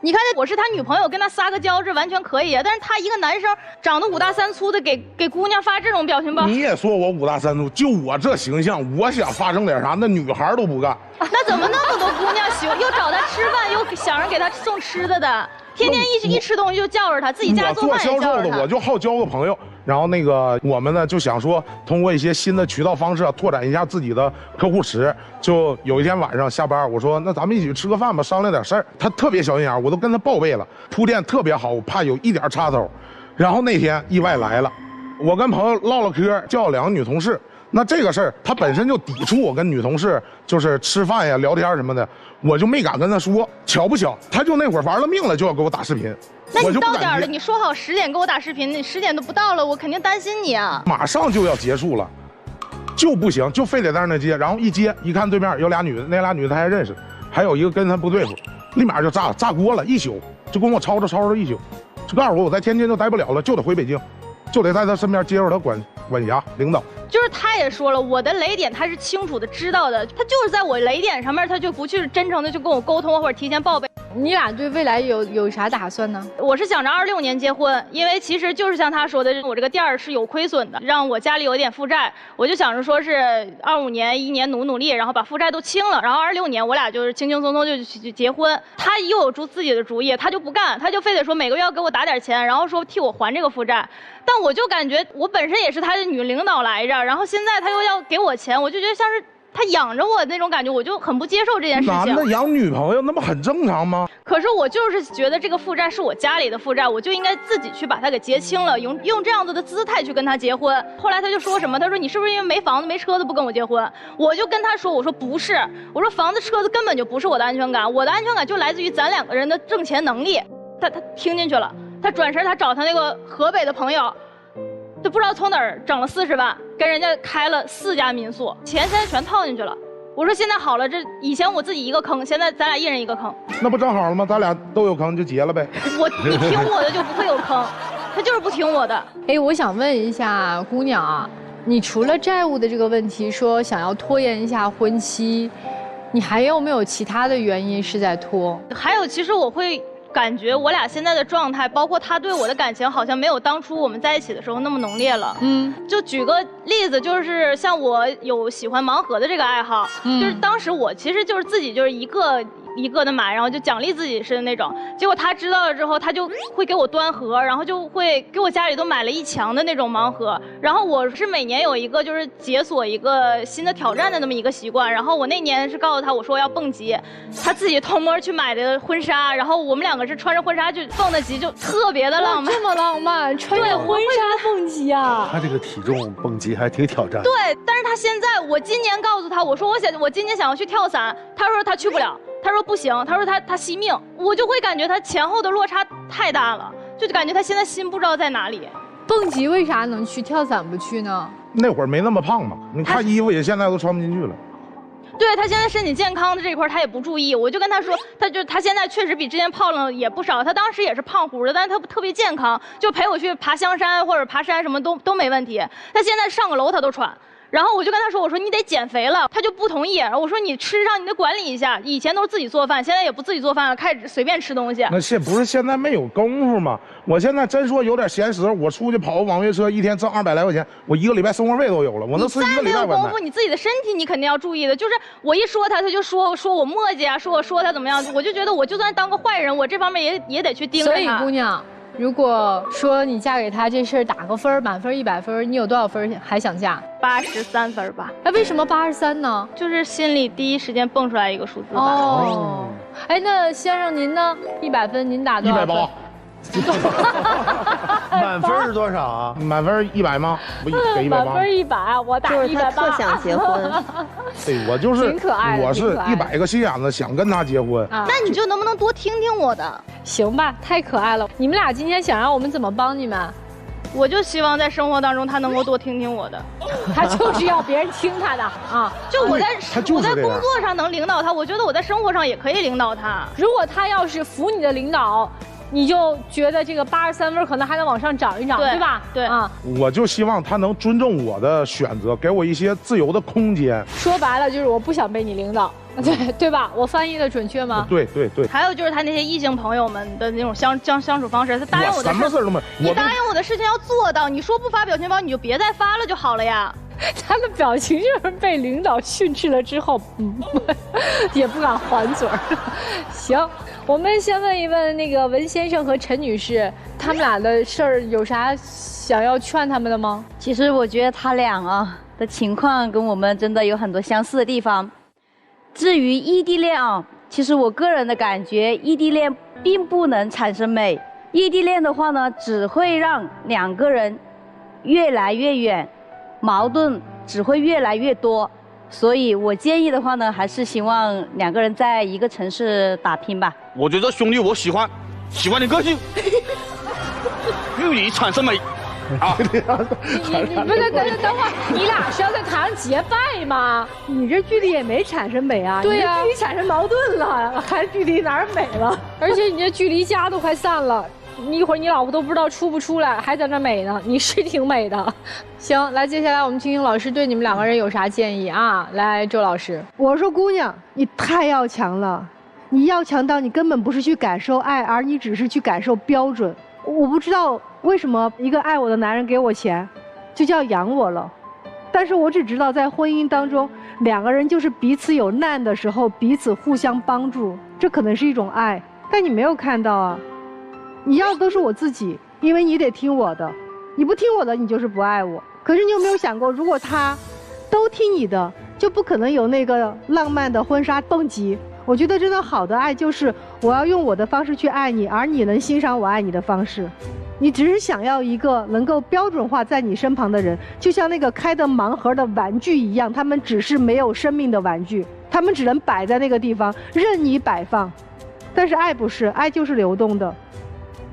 你看，我是他女朋友，跟他撒个娇，这完全可以啊。但是他一个男生长得5大3粗的，给姑娘发这种表情包，你也说我5大3粗，就我这形象，我想发生点啥，那女孩都不干。那怎么那么多姑娘喜欢，又找他吃饭，又想人给他送吃的的，天天一吃东西就叫着他，自己家做饭也叫着他。我做销售的，我就好交个朋友。然后那个我们呢就想说，通过一些新的渠道方式拓展一下自己的客户池。就有一天晚上下班，我说那咱们一起吃个饭吧，商量点事儿。他特别小心眼，我都跟他报备了，铺垫特别好，我怕有一点插头。然后那天意外来了，我跟朋友唠唠嗑，叫了2个女同事。那这个事儿他本身就抵触我跟女同事就是吃饭呀、聊天什么的，我就没敢跟他说。巧不巧，他就那会儿玩了命了，就要给我打视频。那你到点了，你说好10点给我打视频，你10点都不到了，我肯定担心你啊。马上就要结束了，就不行，就非得在那接。然后一接一看对面有俩女的，那俩女的他还认识，还有一个跟他不对付，立马就炸锅了，一宿就跟我吵吵一宿，就告诉我在天津就待不了了，就得回北京，就得在他身边接受他管辖领导。就是他也说了，我的雷点他是清楚的知道的，他就是在我雷点上面，他就不去真诚的去跟我沟通或者提前报备。你俩对未来有啥打算呢？我是想着26年结婚，因为其实就是像他说的，我这个店儿是有亏损的，让我家里有点负债，我就想着说是25年1年努力，然后把负债都清了，然后26年我俩就是轻轻松松就去结婚。他又有自己的主意，他就不干，他就非得说每个月要给我打点钱，然后说替我还这个负债。但我就感觉我本身也是他的女领导来着，然后现在他又要给我钱，我就觉得像是他养着我那种感觉，我就很不接受这件事情。男的养女朋友那不很正常吗？可是我就是觉得这个负债是我家里的负债，我就应该自己去把它给结清了，用这样子的姿态去跟他结婚。后来他就说什么，他说你是不是因为没房子没车子不跟我结婚？我就跟他说，我说不是，我说房子车子根本就不是我的安全感，我的安全感就来自于咱2个人的挣钱能力。他听进去了，他转身他找他那个河北的朋友，就不知道从哪儿整了40万，跟人家开了4家民宿，钱现在全套进去了。我说现在好了，这以前我自己一个坑，现在咱俩一人一个坑。那不正好了吗？咱俩都有坑就结了呗。你听我的就不会有坑，他就是不听我的。我想问一下姑娘啊，你除了债务的这个问题，说想要拖延一下婚期，你还有没有其他的原因是在拖？还有，其实我会感觉我俩现在的状态，包括他对我的感情，好像没有当初我们在一起的时候那么浓烈了。就举个例子，就是像我有喜欢盲盒的这个爱好，就是当时我其实就是自己就是一个一个的买，然后就奖励自己是那种。结果他知道了之后，他就会给我端盒，然后就会给我家里都买了1墙的那种盲盒。然后我是每年有一个就是解锁一个新的挑战的那么一个习惯。然后我那年是告诉他我说我要蹦极，他自己偷摸去买的婚纱，然后我们2个是穿着婚纱去蹦的极，就特别的浪漫。这么浪漫，穿着婚纱蹦极啊！他这个体重蹦极还挺挑战。对，但是他现在，我今年告诉他，我说我今年想要去跳伞，他说他去不了。他说不行，他说他惜命，我就会感觉他前后的落差太大了，就感觉他现在心不知道在哪里。蹦极为啥能去，跳伞不去呢？那会儿没那么胖嘛，你看衣服也现在都穿不进去了。对，他现在身体健康的这一块他也不注意，我就跟他说，他现在确实比之前胖了也不少，他当时也是胖乎的，但是他特别健康，就陪我去爬香山或者爬山什么都没问题。他现在上个楼他都喘。然后我就跟他说，我说你得减肥了，他就不同意。我说你吃上你得管理一下，以前都是自己做饭，现在也不自己做饭了，开始随便吃东西。那不是现在没有功夫吗？我现在真说有点闲时候，我出去跑个网约车，一天挣200来块钱，我1个礼拜生活费都有了，我能吃1个礼拜外卖。你再没有功夫，你自己的身体你肯定要注意的。就是我一说他就说我磨叽啊，说他怎么样，我就觉得我就算当个坏人，我这方面也得去盯着他。所以姑娘，如果说你嫁给他这事儿打个分，满分100分，你有多少分还想嫁？83分吧。哎，为什么83呢？就是心里第一时间蹦出来一个数字吧。哦，哎，那先生您呢？100分您打多少分？180。满分是多少啊？满分100吗？不给180。满分100，我打180。就是他特想结婚。对，我就是挺可爱的，我是100个心眼子想跟他结婚。那你就能不能多听听我的？行吧，太可爱了。你们俩今天想让我们怎么帮你们？我就希望在生活当中他能够多听听我的。他就是要别人听他的啊！就我在工作上能领导他，我觉得我在生活上也可以领导他。如果他要是服你的领导，你就觉得这个83分可能还能往上涨一涨，对吧？对啊，我就希望他能尊重我的选择，给我一些自由的空间。说白了就是我不想被你领导，对吧？我翻译的准确吗？对。还有就是他那些异性朋友们的那种相处方式，他答应我的什么事都没，你答应我的事情要做到，你说不发表情包你就别再发了就好了呀。他的表情就是被领导训斥了之后，也不敢还嘴儿。行，我们先问一问那个文先生和陈女士，他们俩的事儿有啥想要劝他们的吗？其实我觉得他俩的情况跟我们真的有很多相似的地方。至于异地恋其实我个人的感觉，异地恋并不能产生美。异地恋的话呢，只会让2个人越来越远，矛盾只会越来越多。所以我建议的话呢，还是希望2个人在一个城市打拼吧。我觉得兄弟我喜欢你个性，与你产生美。你不是等会儿，你俩是要在台上结拜吗？你这距离也没产生美啊，对呀，距离产生矛盾了，还距离哪儿美了？而且你这距离家都快散了，你一会儿你老婆都不知道出不出来，还在那美呢，你是挺美的。行，来，接下来我们听听老师对你们2个人有啥建议啊？来，周老师，我说姑娘，你太要强了，你要强到你根本不是去感受爱，而你只是去感受标准。我不知道为什么一个爱我的男人给我钱，就叫养我了。但是我只知道在婚姻当中，2个人就是彼此有难的时候，彼此互相帮助，这可能是一种爱。但你没有看到啊，你要的都是我自己，因为你得听我的，你不听我的，你就是不爱我。可是你有没有想过，如果他都听你的，就不可能有那个浪漫的婚纱蹦极。我觉得真的好的爱就是我要用我的方式去爱你，而你能欣赏我爱你的方式。你只是想要一个能够标准化在你身旁的人，就像那个开的盲盒的玩具一样，他们只是没有生命的玩具，他们只能摆在那个地方任你摆放。但是爱不是，爱就是流动的，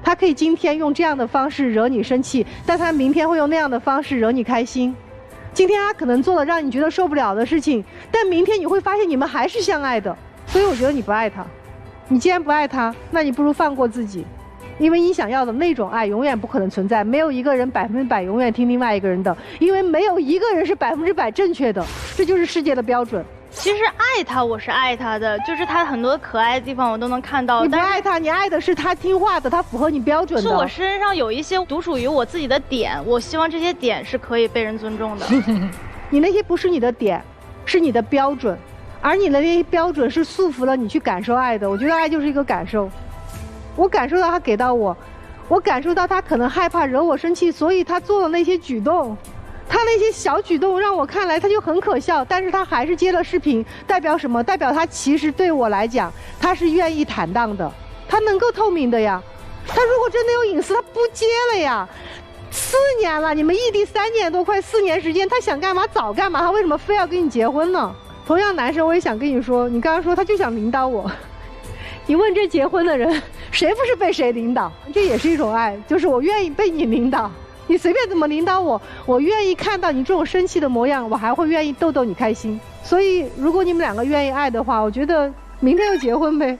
他可以今天用这样的方式惹你生气，但他明天会用那样的方式惹你开心。今天他可能做了让你觉得受不了的事情，但明天你会发现你们还是相爱的。所以我觉得你不爱他，你既然不爱他，那你不如放过自己，因为你想要的那种爱永远不可能存在，没有一个人100%永远听另外一个人的，因为没有一个人是100%正确的，这就是世界的标准。其实爱他，我是爱他的，就是他很多可爱的地方我都能看到。你不爱他，你爱的是他听话的，他符合你标准的。是我身上有一些独属于我自己的点，我希望这些点是可以被人尊重的。你那些不是你的点，是你的标准。而你的那些标准是束缚了你去感受爱的。我觉得爱就是一个感受，我感受到他给到我，我感受到他可能害怕惹我生气，所以他做了那些举动，他那些小举动让我看来他就很可笑，但是他还是接了视频，代表什么？代表他其实对我来讲他是愿意坦荡的，他能够透明的呀。他如果真的有隐私，他不接了呀。4年了，你们异地3年多，快4年时间，他想干嘛早干嘛，他为什么非要跟你结婚呢？同样男生，我也想跟你说，你刚刚说他就想领导我，你问这结婚的人，谁不是被谁领导？这也是一种爱，就是我愿意被你领导，你随便怎么领导我，我愿意看到你这种生气的模样，我还会愿意逗逗你开心。所以如果你们两个愿意爱的话，我觉得明天就结婚呗，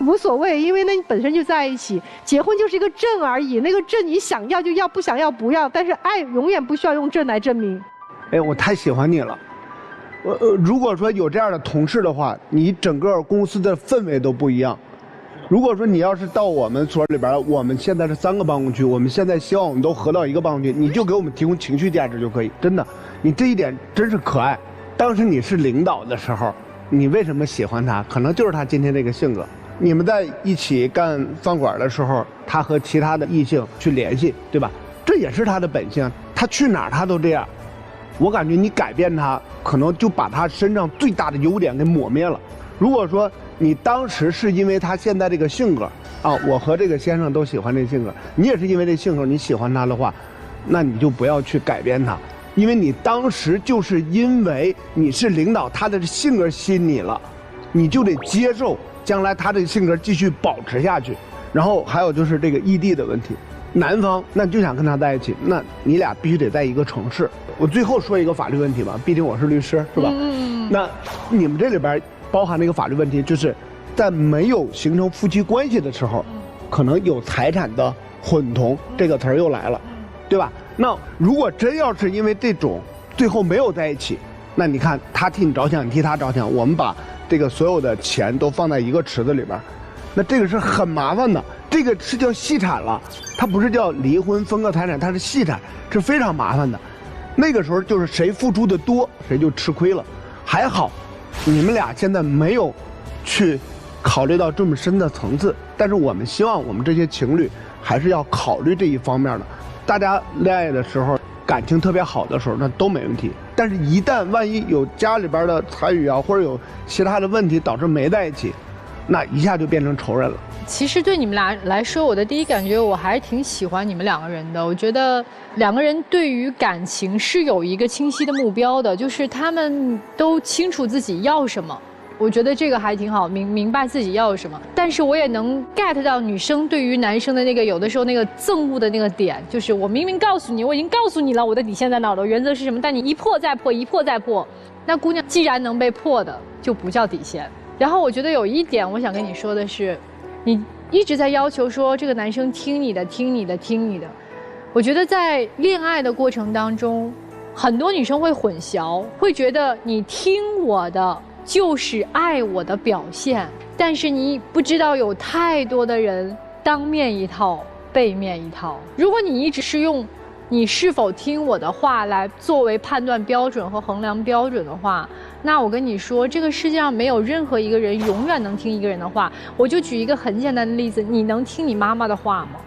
无所谓，因为那你本身就在一起，结婚就是一个证而已，那个证你想要就要，不想要不要，但是爱永远不需要用证来证明。哎，我太喜欢你了。如果说有这样的同事的话，你整个公司的氛围都不一样。如果说你要是到我们所里边，我们现在是3个办公区，我们现在希望我们都合到1个办公区，你就给我们提供情绪价值就可以。真的，你这一点真是可爱。当时你是领导的时候，你为什么喜欢他？可能就是他今天这个性格。你们在一起干饭馆的时候，他和其他的异性去联系，对吧？这也是他的本性，他去哪儿他都这样。我感觉你改变他，可能就把他身上最大的优点给抹灭了。如果说你当时是因为他现在这个性格啊，我和这个先生都喜欢这性格，你也是因为这性格你喜欢他的话，那你就不要去改变他，因为你当时就是因为你是领导，他的性格吸引你了，你就得接受将来他这个性格继续保持下去。然后还有就是这个异地的问题，男方那就想跟他在一起，那你俩必须得在一个城市。我最后说一个法律问题吧，毕竟我是律师，是吧？那你们这里边包含的一个法律问题，就是在没有形成夫妻关系的时候，可能有财产的混同，这个词儿又来了，对吧？那如果真要是因为这种最后没有在一起，那你看他替你着想，你替他着想，我们把这个所有的钱都放在一个池子里边，那这个是很麻烦的，这个是叫细产了，它不是叫离婚分割财产，它是细产，是非常麻烦的。那个时候就是谁付出的多，谁就吃亏了。还好，你们俩现在没有去考虑到这么深的层次，但是我们希望我们这些情侣还是要考虑这一方面的。大家恋爱的时候，感情特别好的时候，那都没问题。但是，一旦万一有家里边的参与啊，或者有其他的问题导致没在一起，那一下就变成仇人了。其实对你们俩来说，我的第一感觉我还是挺喜欢你们两个人的。我觉得两个人对于感情是有一个清晰的目标的，就是他们都清楚自己要什么。我觉得这个还挺好，明白自己要什么。但是我也能 get 到女生对于男生的那个有的时候那个憎恶的那个点，就是我明明告诉你，我已经告诉你了我的底线在哪儿了，原则是什么，但你一破再破，一破再破。那姑娘既然能被破的，就不叫底线。然后我觉得有一点我想跟你说的是，你一直在要求说这个男生听你的，听你的，听你的。我觉得在恋爱的过程当中，很多女生会混淆，会觉得你听我的就是爱我的表现，但是你不知道有太多的人当面一套，背面一套。如果你一直是用你是否听我的话来作为判断标准和衡量标准的话，那我跟你说，这个世界上没有任何一个人永远能听一个人的话。我就举一个很简单的例子，你能听你妈妈的话吗？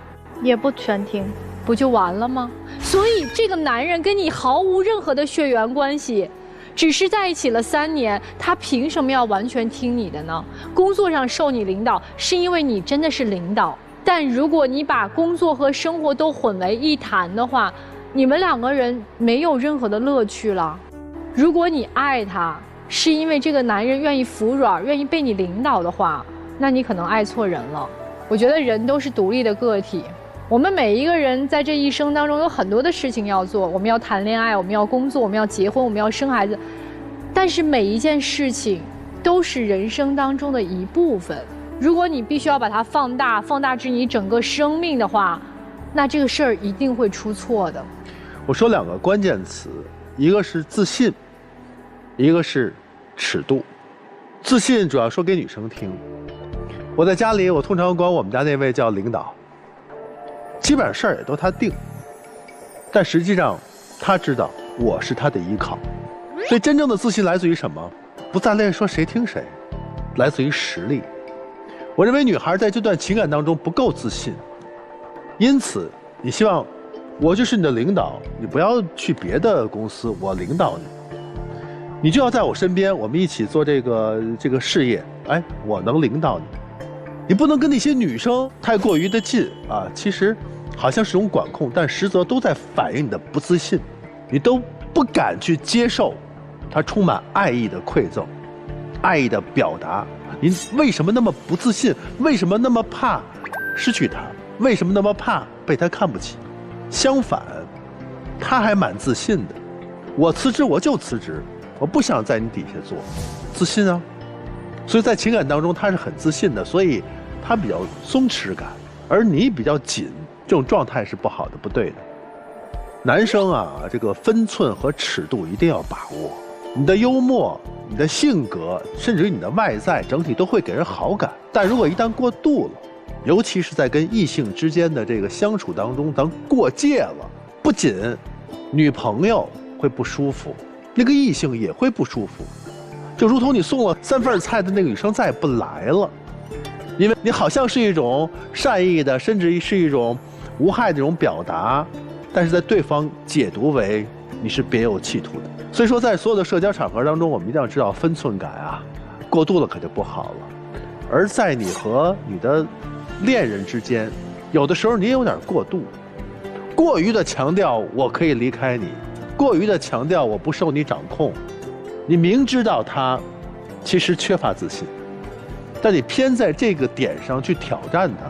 也不全听，不就完了吗？所以这个男人跟你毫无任何的血缘关系，只是在一起了3年，他凭什么要完全听你的呢？工作上受你领导，是因为你真的是领导。但如果你把工作和生活都混为一谈的话，你们两个人没有任何的乐趣了。如果你爱他，是因为这个男人愿意服软，愿意被你领导的话，那你可能爱错人了。我觉得人都是独立的个体，我们每一个人在这一生当中有很多的事情要做，我们要谈恋爱，我们要工作，我们要结婚，我们要生孩子，但是每一件事情都是人生当中的一部分。如果你必须要把它放大，放大至你整个生命的话，那这个事儿一定会出错的。我说2个关键词，一个是自信，一个是尺度。自信主要说给女生听。我在家里，我通常管我们家那位叫领导，基本上事儿也都他定，但实际上他知道我是他的依靠。所以真正的自信来自于什么？不在于说谁听谁，来自于实力。我认为女孩在这段情感当中不够自信，因此你希望我就是你的领导，你不要去别的公司，我领导你，你就要在我身边，我们一起做这个事业。哎，我能领导你，你不能跟那些女生太过于的近啊。其实好像是种管控，但实则都在反映你的不自信，你都不敢去接受他充满爱意的馈赠，爱意的表达。您为什么那么不自信？为什么那么怕失去他？为什么那么怕被他看不起？相反，他还蛮自信的。我辞职我就辞职，我不想在你底下做，自信啊。所以在情感当中他是很自信的，所以他比较松弛感，而你比较紧，这种状态是不好的，不对的。男生啊，这个分寸和尺度一定要把握。你的幽默、你的性格，甚至于你的外在，整体都会给人好感。但如果一旦过度了，尤其是在跟异性之间的这个相处当中，咱过界了，不仅女朋友会不舒服，那个异性也会不舒服。就如同你送了3份菜的那个女生再也不来了，因为你好像是一种善意的，甚至于是一种无害的这种表达。但是在对方解读为你是别有企图的，所以说在所有的社交场合当中，我们一定要知道分寸感啊，过度了可就不好了。而在你和你的恋人之间，有的时候你也有点过度，过于的强调我可以离开你，过于的强调我不受你掌控，你明知道他其实缺乏自信，但你偏在这个点上去挑战他，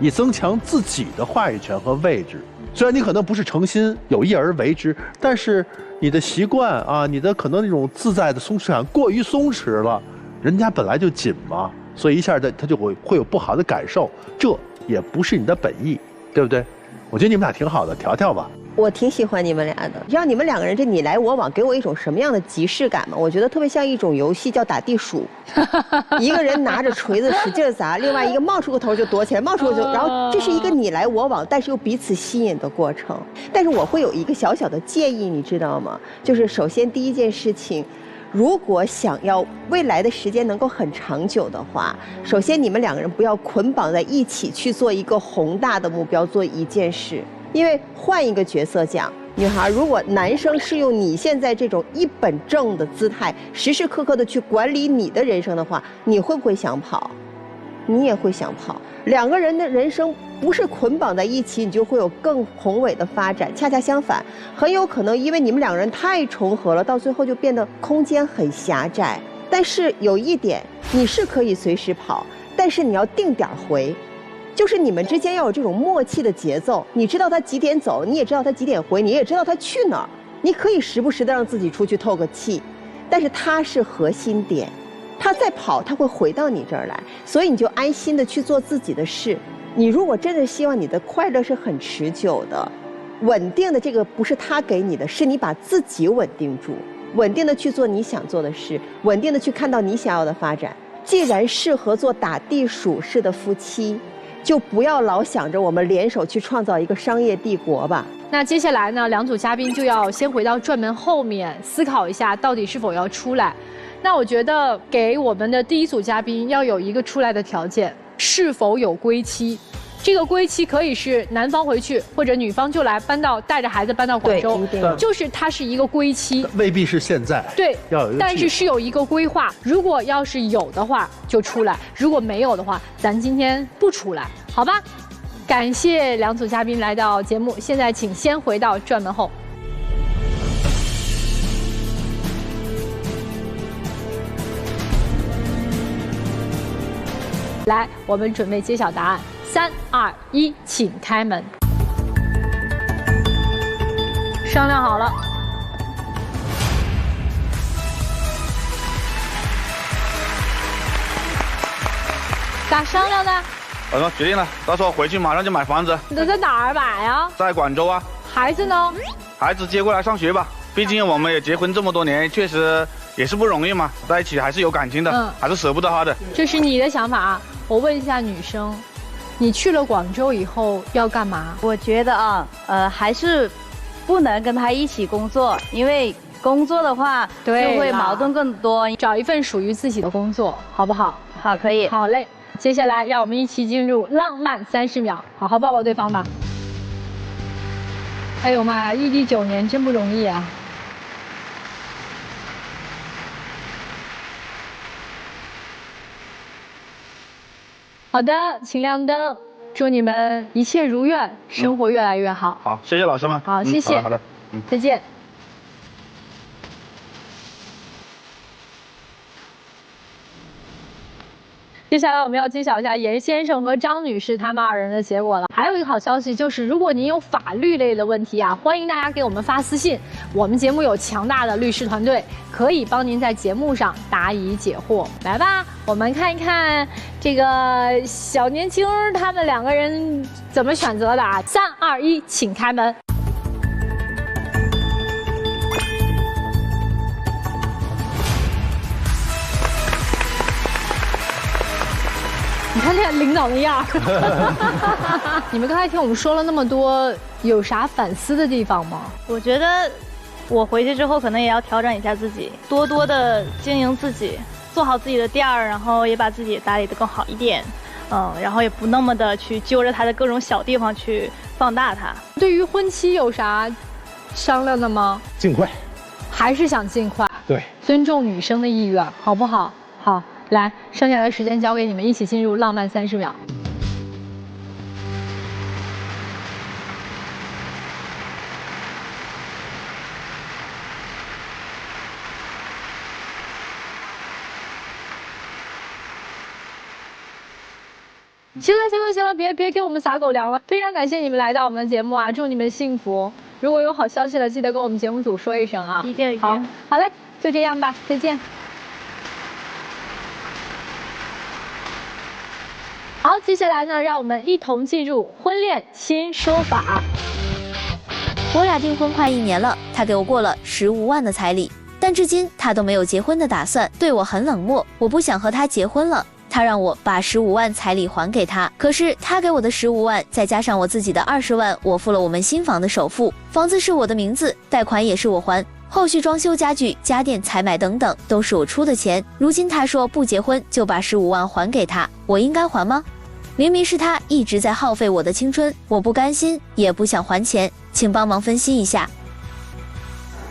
以增强自己的话语权和位置。虽然你可能不是诚心有意而为之，但是你的习惯啊，你的可能那种自在的松弛感过于松弛了，人家本来就紧嘛，所以一下他就会有不好的感受，这也不是你的本意，对不对？我觉得你们俩挺好的，调调吧。我挺喜欢你们俩的，知道你们2个人这你来我往，给我一种什么样的即视感吗？我觉得特别像一种游戏，叫打地鼠。一个人拿着锤子使劲砸，另外一个冒出个头就躲起来，冒出个头，然后这是一个你来我往，但是又彼此吸引的过程。但是我会有一个小小的建议，你知道吗？就是首先第一件事情，如果想要未来的时间能够很长久的话，首先你们2个人不要捆绑在一起去做一个宏大的目标，做一件事。因为换一个角色讲，女孩，如果男生是用你现在这种一本正的姿态，时时刻刻的去管理你的人生的话，你会不会想跑？你也会想跑。2个人的人生不是捆绑在一起，你就会有更宏伟的发展。恰恰相反，很有可能因为你们2个人太重合了，到最后就变得空间很狭窄。但是有一点，你是可以随时跑，但是你要定点回。就是你们之间要有这种默契的节奏，你知道他几点走，你也知道他几点回，你也知道他去哪儿。你可以时不时的让自己出去透个气，但是他是核心点，他在跑，他会回到你这儿来，所以你就安心的去做自己的事。你如果真的希望你的快乐是很持久的、稳定的，这个不是他给你的，是你把自己稳定住，稳定的去做你想做的事，稳定的去看到你想要的发展。既然适合做打地鼠式的夫妻，就不要老想着我们联手去创造一个商业帝国吧。那接下来呢，2组嘉宾就要先回到转门后面思考一下，到底是否要出来。那我觉得给我们的第1组嘉宾要有一个出来的条件，是否有归期。这个归期可以是男方回去，或者女方就来带着孩子搬到广州，就是它是一个归期，未必是现在。对，要有一个，但是是有一个规划。如果要是有的话就出来，如果没有的话，咱今天不出来，好吧？感谢2组嘉宾来到节目，现在请先回到转门后。来，我们准备揭晓答案。3、2、1，请开门。商量好了。咋商量的？我说决定了，到时候回去马上就买房子。你在哪儿买呀？在广州啊。孩子呢？孩子接过来上学吧，毕竟我们也结婚这么多年，确实也是不容易嘛，在一起还是有感情的，还是舍不得他的。这是你的想法啊。我问一下女生，你去了广州以后要干嘛？我觉得啊，还是不能跟他一起工作，因为工作的话就会矛盾更多。找一份属于自己的工作，好不好？好，可以。好嘞，接下来让我们一起进入浪漫30秒，好好抱抱对方吧。哎呦妈呀，异地9年真不容易啊！好的，请亮灯。祝你们一切如愿，生活越来越好。好，谢谢老师们。好，谢谢。好的，再见。接下来我们要揭晓一下严先生和张女士他们2人的结果了。还有一个好消息就是，如果您有法律类的问题啊，欢迎大家给我们发私信，我们节目有强大的律师团队，可以帮您在节目上答疑解惑。来吧，我们看一看这个小年轻他们2个人怎么选择的啊！3、2、1，请开门。你看那领导的样儿。你们刚才听我们说了那么多，有啥反思的地方吗？我觉得我回去之后可能也要调整一下自己，多多的经营自己，做好自己的店儿，然后也把自己打理得更好一点。然后也不那么的去揪着他的各种小地方去放大它。对于婚期有啥商量的吗？尽快，还是想尽快。对，尊重女生的意愿，好不好？好。来，剩下的时间交给你们，一起进入浪漫30秒。行了，别给我们撒狗粮了。非常感谢你们来到我们的节目啊，祝你们幸福。如果有好消息了，记得跟我们节目组说一声啊。一定。好嘞，就这样吧，再见。好，接下来呢，让我们一同进入婚恋新说法。我俩订婚快1年了，他给我过了15万的彩礼，但至今他都没有结婚的打算，对我很冷漠。我不想和他结婚了，他让我把15万彩礼还给他。可是他给我的15万，再加上我自己的20万，我付了我们新房的首付，房子是我的名字，贷款也是我还，后续装修家具、家电、采买等等都是我出的钱。如今他说不结婚就把15万还给他，我应该还吗？明明是他一直在耗费我的青春，我不甘心，也不想还钱，请帮忙分析一下。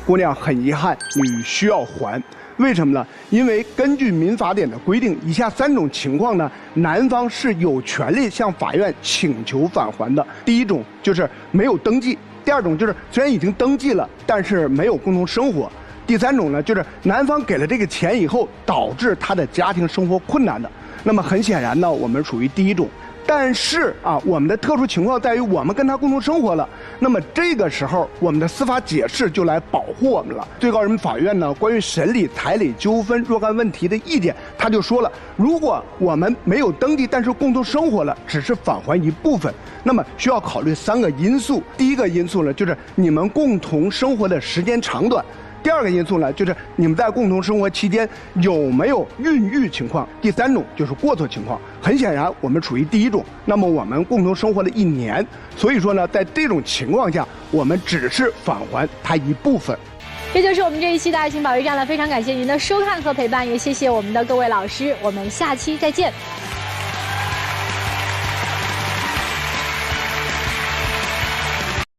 姑娘，很遗憾，你需要还。为什么呢？因为根据民法典的规定，以下3种情况呢，男方是有权利向法院请求返还的。第一种就是没有登记，第2种就是虽然已经登记了，但是没有共同生活。第3种呢，就是男方给了这个钱以后，导致他的家庭生活困难的。那么很显然呢，我们属于第1种。但是啊，我们的特殊情况在于我们跟他共同生活了，那么这个时候我们的司法解释就来保护我们了。最高人民法院呢，关于审理彩礼纠纷若干问题的意见，他就说了，如果我们没有登记，但是共同生活了，只是返还一部分，那么需要考虑3个因素。第一个因素呢，就是你们共同生活的时间长短。第2个因素呢，就是你们在共同生活期间有没有孕育情况。第3种就是过错情况。很显然，我们处于第1种。那么我们共同生活了1年，所以说呢，在这种情况下，我们只是返还他一部分。这就是我们这一期的爱情保卫战了。非常感谢您的收看和陪伴，也谢谢我们的各位老师。我们下期再见。